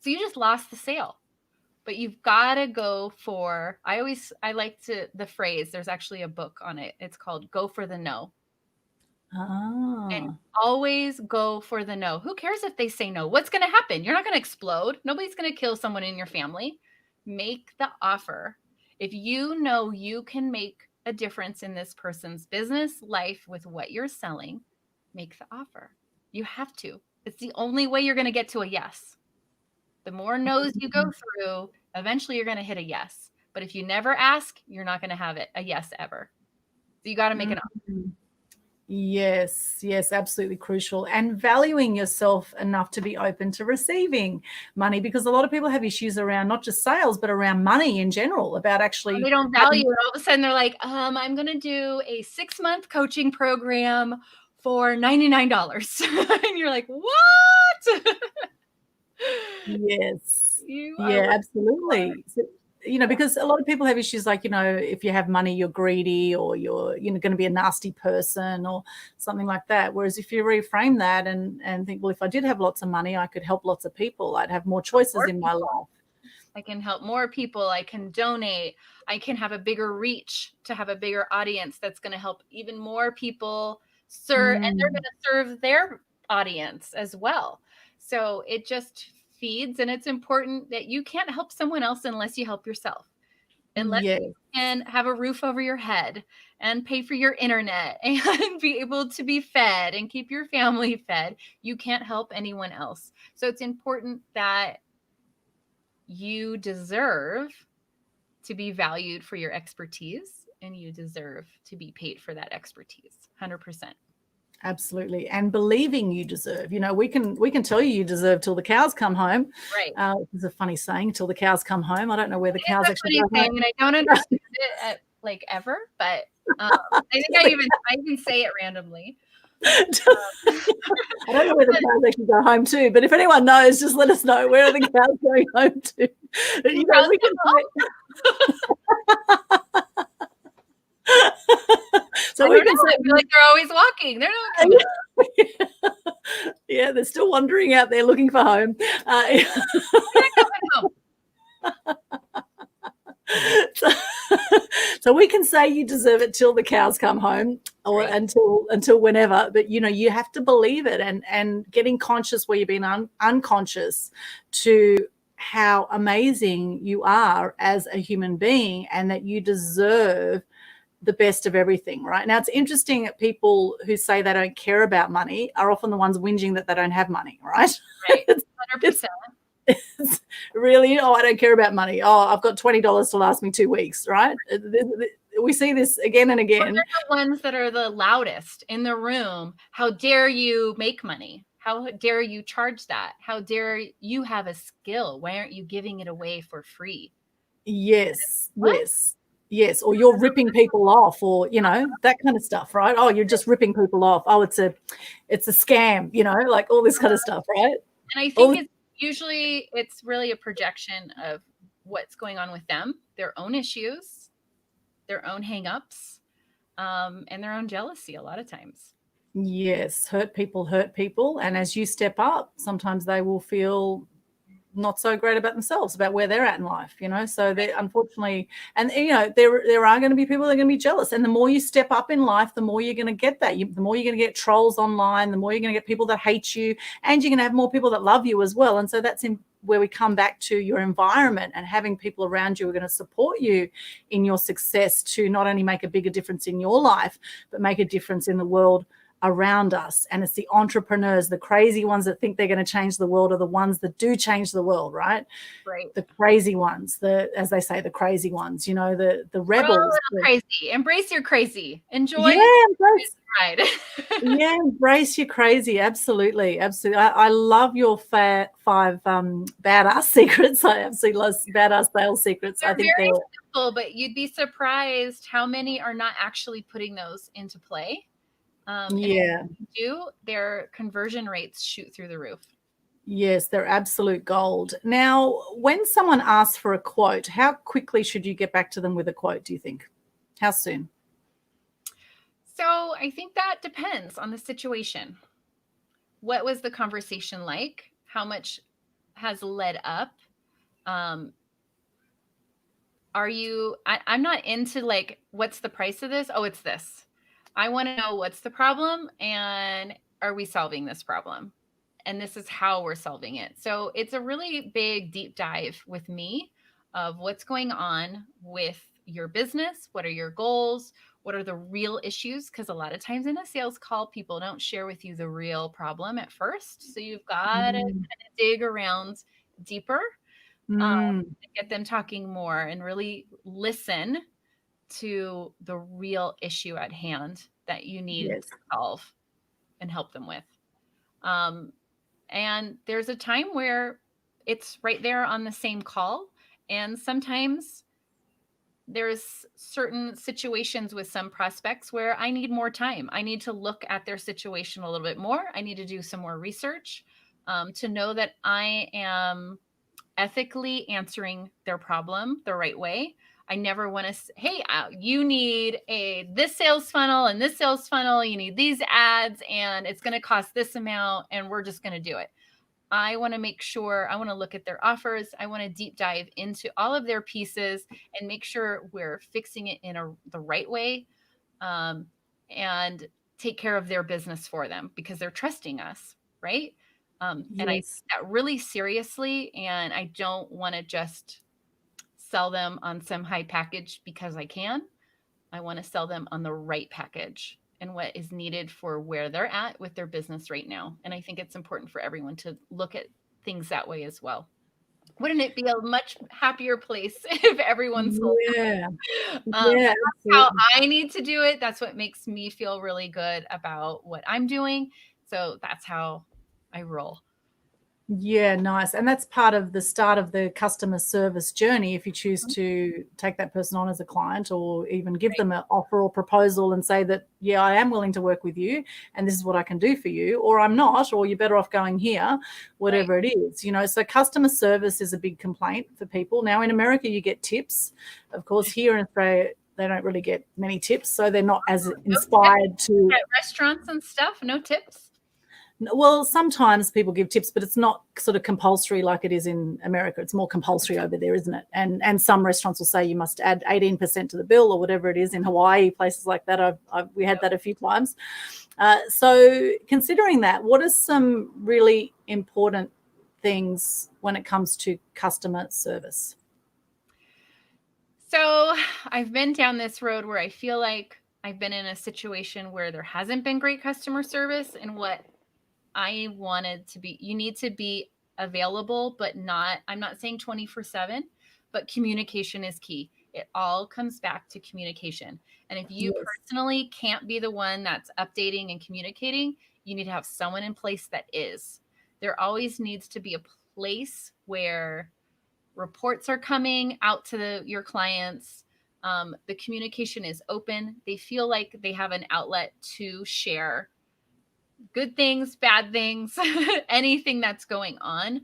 So you just lost the sale. But you've got to go for, I like the phrase, there's actually a book on it. It's called Go for the No. And always go for the no. Who cares if they say no? What's going to happen? You're not going to explode. Nobody's going to kill someone in your family. Make the offer. If you know you can make a difference in this person's business life with what you're selling, make the offer. You have to. It's the only way you're going to get to a yes. The more no's you go through, eventually you're going to hit a yes. But if you never ask, you're not going to have a yes ever. So you got to make an offer. Yes, absolutely crucial. And valuing yourself enough to be open to receiving money, because a lot of people have issues around not just sales, but around money in general, about actually. They don't value it. All of a sudden they're like, I'm going to do a 6-month coaching program for $99. And you're like, what? Yes. Yeah, absolutely. So, because a lot of people have issues like, if you have money, you're greedy, or you're going to be a nasty person or something like that. Whereas if you reframe that and think, well, if I did have lots of money, I could help lots of people. I'd have more choices in my life. I can help more people. I can donate. I can have a bigger reach to have a bigger audience that's going to help even more people serve, and they're going to serve their audience as well. So it just feeds, and it's important that you can't help someone else unless you help yourself. Unless you can have a roof over your head and pay for your internet and be able to be fed and keep your family fed, you can't help anyone else. So it's important that you deserve to be valued for your expertise, and you deserve to be paid for that expertise. 100%. Absolutely. And believing you deserve. We can tell you deserve till the cows come home. Right. It's a funny saying, till the cows come home. I don't know where the cows actually go home. And I don't understand it ever, but I think I even say it randomly. I don't know where the cows actually go home to, but if anyone knows, just let us know, where are the cows going home to. We can so we can say, I feel like they're always walking. They're not coming. Yeah, they're still wandering out there looking for home. They're not coming home. So we can say you deserve it till the cows come home, or until whenever, but you have to believe it, and getting conscious where you've been unconscious to how amazing you are as a human being, and that you deserve the best of everything. Right now, it's interesting that people who say they don't care about money are often the ones whinging that they don't have money. Right. 100%. It's really, I don't care about money. I've got $20 to last me 2 weeks, right? We see this again and again. They're the ones that are the loudest in the room. How dare you make money? How dare you charge that? How dare you have a skill? Why aren't you giving it away for free? Yes. Or you're ripping people off, or that kind of stuff, right? Oh, you're just ripping people off. Oh, it's a scam, like all this kind of stuff, right? And I think it's really a projection of what's going on with them, their own issues, their own hangups, and their own jealousy a lot of times. Yes, hurt people. And as you step up, sometimes they will feel not so great about themselves, about where they're at in life, so they unfortunately, and there are going to be people that are going to be jealous, and the more you step up in life, the more you're going to get that. The more you're going to get trolls online, the more you're going to get people that hate you, and you're going to have more people that love you as well. And so that's where we come back to your environment, and having people around you who are going to support you in your success, to not only make a bigger difference in your life, but make a difference in the world around us, and it's the entrepreneurs, the crazy ones that think they're going to change the world, are the ones that do change the world, right? Right. The crazy ones, as they say, the crazy ones, the We're all a rebels. little crazy. Embrace your crazy. Enjoy Yeah, the ride. yeah, embrace your crazy. Absolutely, absolutely. I love your 5 badass secrets. I absolutely love badass sales secrets. They're I think very they're simple, but you'd be surprised how many are not actually putting those into play. And yeah. if you do, their conversion rates shoot through the roof. Yes, they're absolute gold. Now, when someone asks for a quote, how quickly should you get back to them with a quote, do you think? How soon? So I think that depends on the situation. What was the conversation like? How much has led up? I'm not into like, what's the price of this? Oh, it's this. I want to know what's the problem and are we solving this problem? And this is how we're solving it. So it's a really big deep dive with me of what's going on with your business. What are your goals? What are the real issues? Because a lot of times in a sales call, people don't share with you the real problem at first. So you've got to kind of dig around deeper, get them talking more and really listen to the real issue at hand that you need Yes. to solve and help them with. And there's a time where it's right there on the same call. And sometimes there's certain situations with some prospects where I need more time. I need to look at their situation a little bit more. I need to do some more research to know that I am ethically answering their problem the right way. I never want to say, hey, you need this sales funnel and this sales funnel. You need these ads and it's going to cost this amount and we're just going to do it. I want to make sure, I want to look at their offers. I want to deep dive into all of their pieces and make sure we're fixing it in the right way and take care of their business for them because they're trusting us, right? And I take that really seriously. And I don't want to just sell them on some high package because I can. I want to sell them on the right package and what is needed for where they're at with their business right now. And I think it's important for everyone to look at things that way as well. Wouldn't it be a much happier place if everyone sold? Yeah. That's how I need to do it. That's what makes me feel really good about what I'm doing. So that's how I roll. Yeah, nice. And that's part of the start of the customer service journey. If you choose to take that person on as a client or even give them an offer or proposal and say that, yeah, I am willing to work with you and this is what I can do for you, or I'm not, or you're better off going here, whatever it is, So customer service is a big complaint for people. Now in America, you get tips. Of course, here in Australia, they don't really get many tips. So they're not as inspired to. At restaurants and stuff, no tips? Well, sometimes people give tips, but it's not sort of compulsory like it is in America. It's more compulsory over there, isn't it? And some restaurants will say you must add 18% to the bill or whatever it is. In Hawaii, places like that, we had that a few times. So considering that, what are some really important things when it comes to customer service? So I've been down this road where I feel like I've been in a situation where there hasn't been great customer service, and what I wanted to be, you need to be available, but I'm not saying 24/7, but communication is key. It all comes back to communication. And if you personally can't be the one that's updating and communicating, you need to have someone in place that is. There always needs to be a place where reports are coming out to your clients. The communication is open. They feel like they have an outlet to share good things, bad things, anything that's going on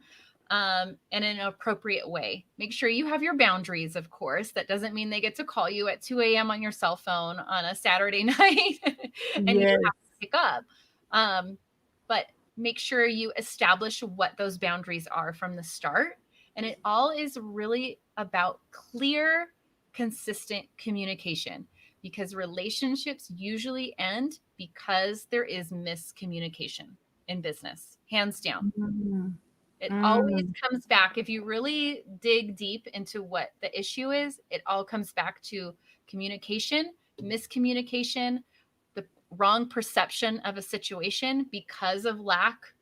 in an appropriate way. Make sure you have your boundaries, of course. That doesn't mean they get to call you at 2 a.m. on your cell phone on a Saturday night and you have to pick up. But make sure you establish what those boundaries are from the start. And it all is really about clear, consistent communication, because relationships usually end because there is miscommunication in business, hands down. It always comes back. If you really dig deep into what the issue is, it all comes back to communication, miscommunication, wrong perception of a situation because of lack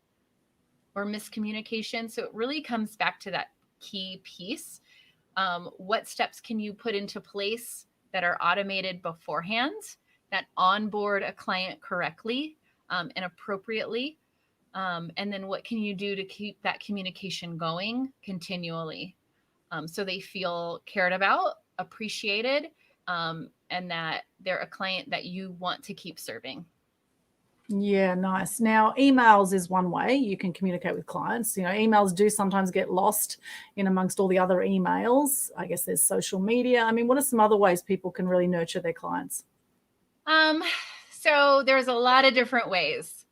or miscommunication. So it really comes back to that key piece. What steps can you put into place that are automated beforehand that onboard a client correctly and appropriately? And then what can you do to keep that communication going continually so they feel cared about, appreciated, and that they're a client that you want to keep serving. Yeah, nice. Now, emails is one way you can communicate with clients. Emails do sometimes get lost in amongst all the other emails. I guess there's social media. I mean, what are some other ways people can really nurture their clients? So there's a lot of different ways.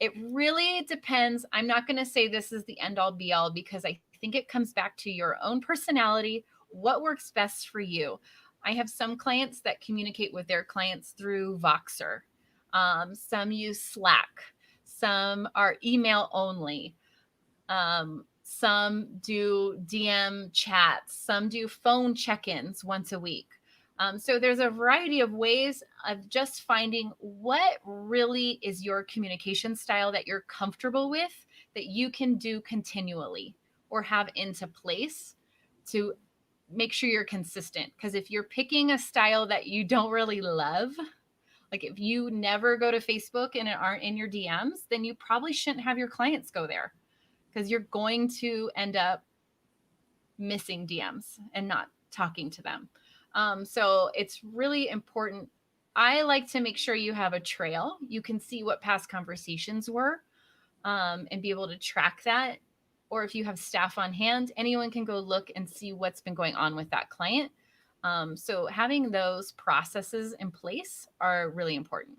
It really depends. I'm not going to say this is the end all be all because I think it comes back to your own personality, what works best for you. I have some clients that communicate with their clients through Voxer. Some use Slack. Some are email only. Some do DM chats. Some do phone check-ins once a week. So there's a variety of ways of just finding what really is your communication style that you're comfortable with, that you can do continually or have into place to make sure you're consistent. Because if you're picking a style that you don't really love, like if you never go to Facebook and aren't in your DMs, then you probably shouldn't have your clients go there because you're going to end up missing DMs and not talking to them. So it's really important. I like to make sure you have a trail. You can see what past conversations were and be able to track that. Or if you have staff on hand, anyone can go look and see what's been going on with that client. So having those processes in place are really important.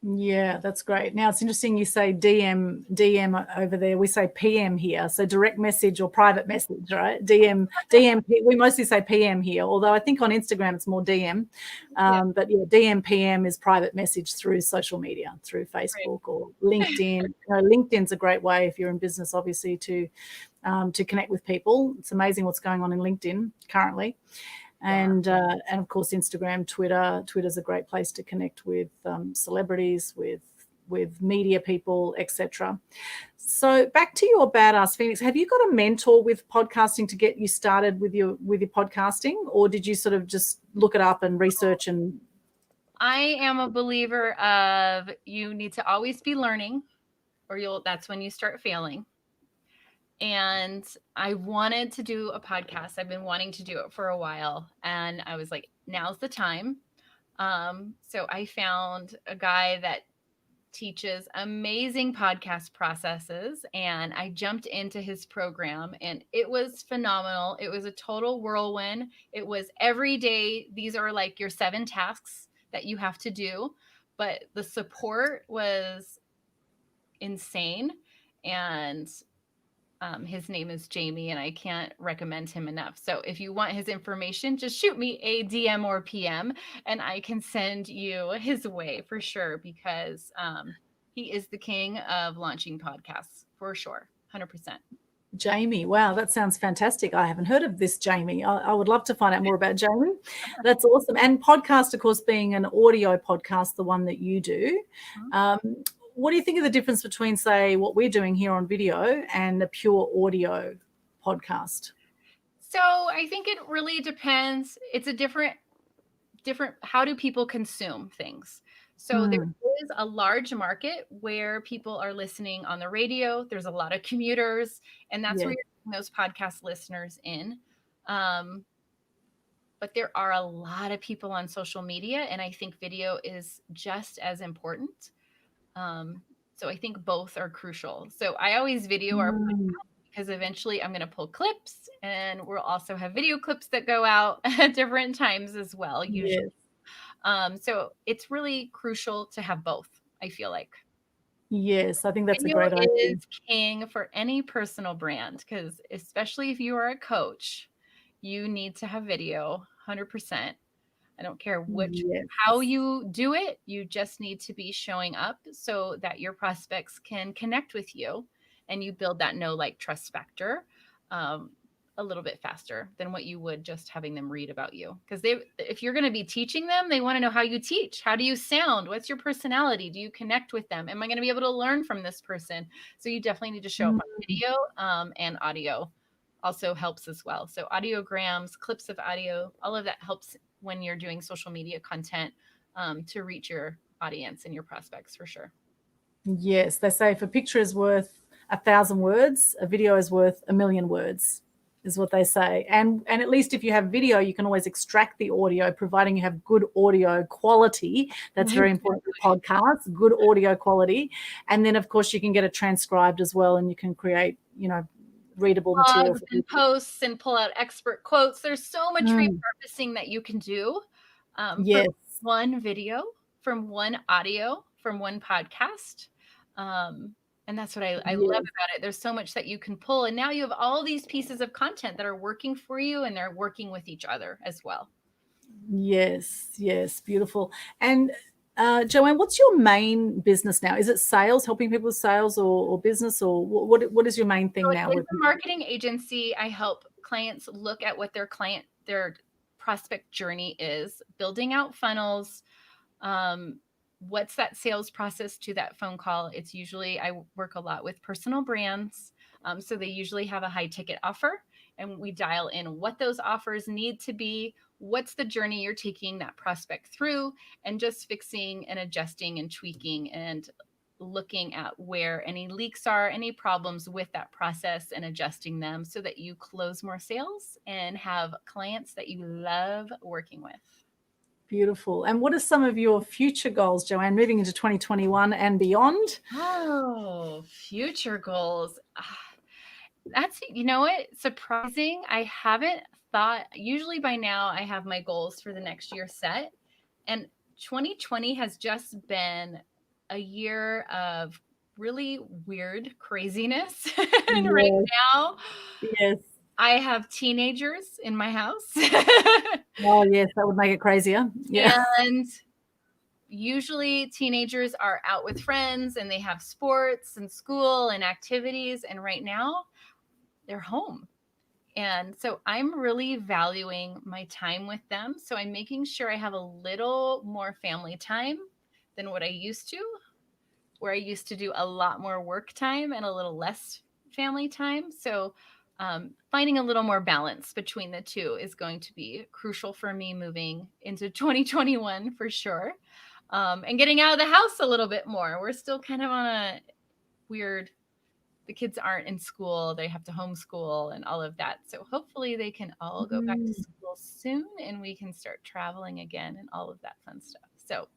Yeah, that's great. Now, it's interesting you say DM over there. We say PM here, so direct message or private message, right? DM. We mostly say PM here, although I think on Instagram it's more DM. But yeah, DM PM is private message through social media, through Facebook or LinkedIn. LinkedIn's a great way if you're in business, obviously, to connect with people. It's amazing what's going on in LinkedIn currently. And of course, Instagram, Twitter. Twitter's a great place to connect with celebrities, with media people, etc. So back to your Badass Phoenix. Have you got a mentor with podcasting to get you started with your podcasting, or did you sort of just look it up and research? And I am a believer of you need to always be learning, or that's when you start failing. And I wanted to do a podcast. I've been wanting to do it for a while. And I was like, now's the time. So I found a guy that teaches amazing podcast processes. And I jumped into his program and it was phenomenal. It was a total whirlwind. It was every day. These are like your 7 tasks that you have to do. But the support was insane. And his name is Jamie, and I can't recommend him enough. So if you want his information, just shoot me a DM or PM, and I can send you his way for sure, because he is the king of launching podcasts for sure, 100%. Jamie, wow, that sounds fantastic. I haven't heard of this Jamie. I would love to find out more about Jamie. That's awesome. And podcast, of course, being an audio podcast, the one that you do. What do you think of the difference between, say, what we're doing here on video and a pure audio podcast? So I think it really depends. It's a different, how do people consume things? So there is a large market where people are listening on the radio. There's a lot of commuters, and that's where you're getting those podcast listeners in. But there are a lot of people on social media, and I think video is just as important. So I think both are crucial. So I always video our podcast because eventually I'm going to pull clips, and we'll also have video clips that go out at different times as well, usually. So it's really crucial to have both, I feel like. Yes, I think that's Video a great idea. is king for any personal brand, because especially if you are a coach, you need to have video 100%. I don't care how you do it. You just need to be showing up so that your prospects can connect with you and you build that know, like, trust factor. a little bit faster than what you would just having them read about you. Because if you're going to be teaching them, they want to know how you teach. How do you sound? What's your personality? Do you connect with them? Am I going to be able to learn from this person? So you definitely need to show up on video, and audio also helps as well. So audiograms, clips of audio, all of that helps when you're doing social media content, to reach your audience and your prospects for sure. Yes, they say if a picture is worth 1,000 words, a video is worth 1,000,000 words, is what they say. And at least if you have video, you can always extract the audio, providing you have good audio quality. That's very important for podcasts, good audio quality. And then, of course, you can get it transcribed as well, and you can create, readable material. And posts and pull out expert quotes. There's so much repurposing that you can do, Yes. from one video, from one audio, from one podcast. And that's what I love about it. There's so much that you can pull. And now you have all these pieces of content that are working for you, and they're working with each other as well. Yes, beautiful. And JoAnn, what's your main business now? Is it sales, helping people with sales, or business, or what is your main thing now? It's a marketing agency. I help clients look at what their prospect journey is, building out funnels. What's that sales process to that phone call? It's usually, I work a lot with personal brands. So they usually have a high ticket offer, and we dial in what those offers need to be. What's the journey you're taking that prospect through, and just fixing and adjusting and tweaking and looking at where any leaks are, any problems with that process, and adjusting them so that you close more sales and have clients that you love working with. Beautiful. And what are some of your future goals, JoAnn, moving into 2021 and beyond? Oh, future goals. That's, surprising. I haven't thought, usually by now I have my goals for the next year set. And 2020 has just been a year of really weird craziness. And right now, I have teenagers in my house. Oh, yes, that would make it crazier. Yeah. And usually teenagers are out with friends, and they have sports and school and activities. And right now they're home. And so I'm really valuing my time with them. So I'm making sure I have a little more family time than what I used to, where I used to do a lot more work time and a little less family time. So finding a little more balance between the two is going to be crucial for me moving into 2021 for sure. And getting out of the house a little bit more. We're still kind of on a weird, the kids aren't in school. They have to homeschool and all of that. So hopefully they can all go back to school soon, and we can start traveling again and all of that fun stuff. So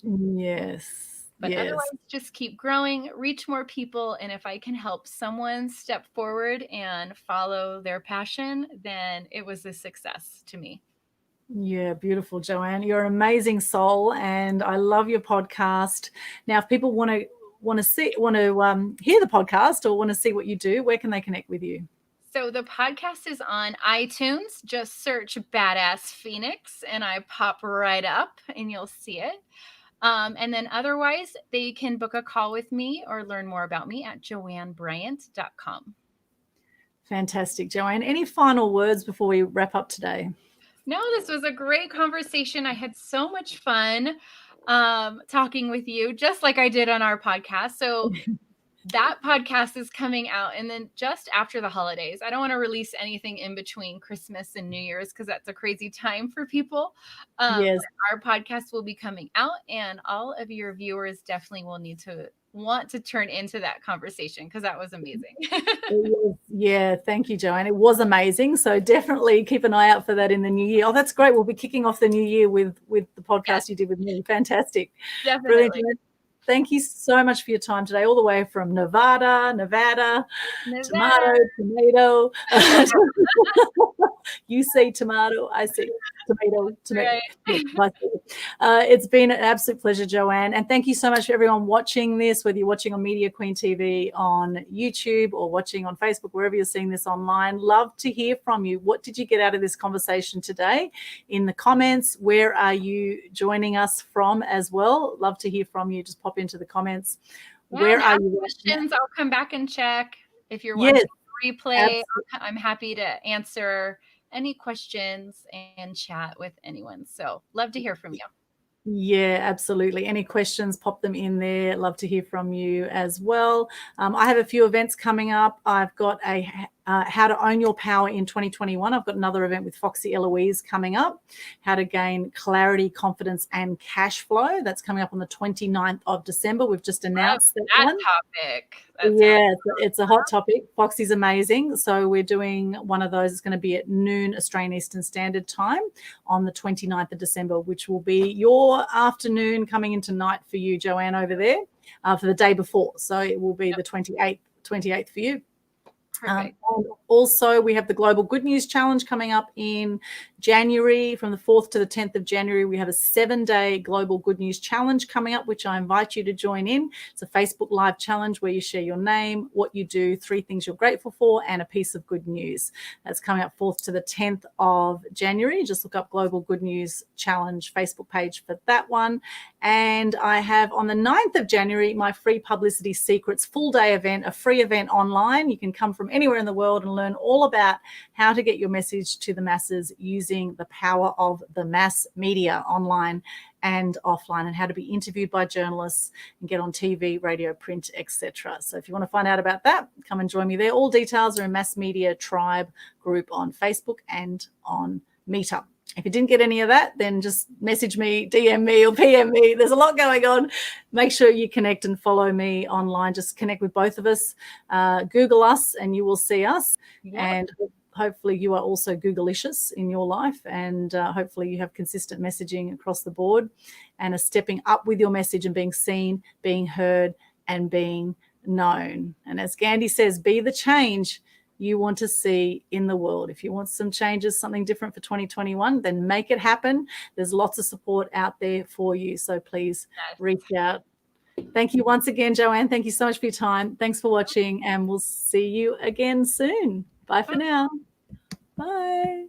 but otherwise, just keep growing, reach more people. And if I can help someone step forward and follow their passion, then it was a success to me. Yeah, beautiful, JoAnn. You're an amazing soul, and I love your podcast. Now, if people want to hear the podcast or want to see what you do, where can they connect with you? So the podcast is on iTunes. Just search Badass Phoenix, and I pop right up, and you'll see it. And then otherwise, they can book a call with me or learn more about me at JoAnnBryant.com. Fantastic, JoAnn. Any final words before we wrap up today? No, this was a great conversation. I had so much fun talking with you, just like I did on our podcast. So that podcast is coming out, and then just after the holidays. I don't want to release anything in between Christmas and New Year's, because that's a crazy time for people. Our podcast will be coming out, and all of your viewers definitely will want to turn into that conversation, because that was amazing. Yeah, thank you, JoAnn. It was amazing. So definitely keep an eye out for that in the new year. Oh, that's great. We'll be kicking off the new year with the podcast you did with me. Fantastic. Definitely. Brilliant. Thank you so much for your time today, all the way from Nevada, tomato. You see tomato, I see tomato. Right. It's been an absolute pleasure, JoAnn. And thank you so much for everyone watching this, whether you're watching on Media Queen TV on YouTube or watching on Facebook, wherever you're seeing this online. Love to hear from you. What did you get out of this conversation today? In the comments, where are you joining us from as well? Love to hear from you. Just pop into the comments. Yeah, where are you? Questions? I'll come back and check if you're watching replay. I'm happy to answer any questions and chat with anyone. So love to hear from you. Yeah, absolutely. Any questions, pop them in there. Love to hear from you as well. I have a few events coming up. I've got a How to Own Your Power in 2021. I've got another event with Foxy Eloise coming up. How to Gain Clarity, Confidence, and Cash Flow. That's coming up on the 29th of December. We've just announced that one. Topic. Yeah, it's a hot topic. Foxy's amazing. So we're doing one of those. It's going to be at noon Australian Eastern Standard Time on the 29th of December, which will be your afternoon coming into night for you, JoAnn, over there for the day before. So it will be the 28th for you. And also, we have the Global Good News Challenge coming up in January. From the 4th to the 10th of January, we have a 7-day Global Good News Challenge coming up, which I invite you to join in. It's a Facebook Live challenge where you share your name, what you do, 3 things you're grateful for, and a piece of good news. That's coming up 4th to the 10th of January. Just look up Global Good News Challenge Facebook page for that one. And I have on the 9th of January, my Free Publicity Secrets full day event, a free event online. You can come from anywhere in the world and learn all about how to get your message to the masses using the power of the mass media online and offline, and how to be interviewed by journalists and get on TV, radio, print, etc. So if you want to find out about that, come and join me there. All details are in Mass Media Tribe group on Facebook and on Meetup. If you didn't get any of that, then just message me, DM me, or PM me. There's a lot going on. Make sure you connect and follow me online. Just connect with both of us. Google us and you will see us. Yeah. And hopefully you are also Googleicious in your life, and hopefully you have consistent messaging across the board and are stepping up with your message and being seen, being heard, and being known. And as Gandhi says, be the change you want to see in the world. If you want some changes, something different for 2021, then make it happen. There's lots of support out there for you. So please reach out. Thank you once again, JoAnn. Thank you so much for your time. Thanks for watching, and we'll see you again soon. Bye for now. Bye.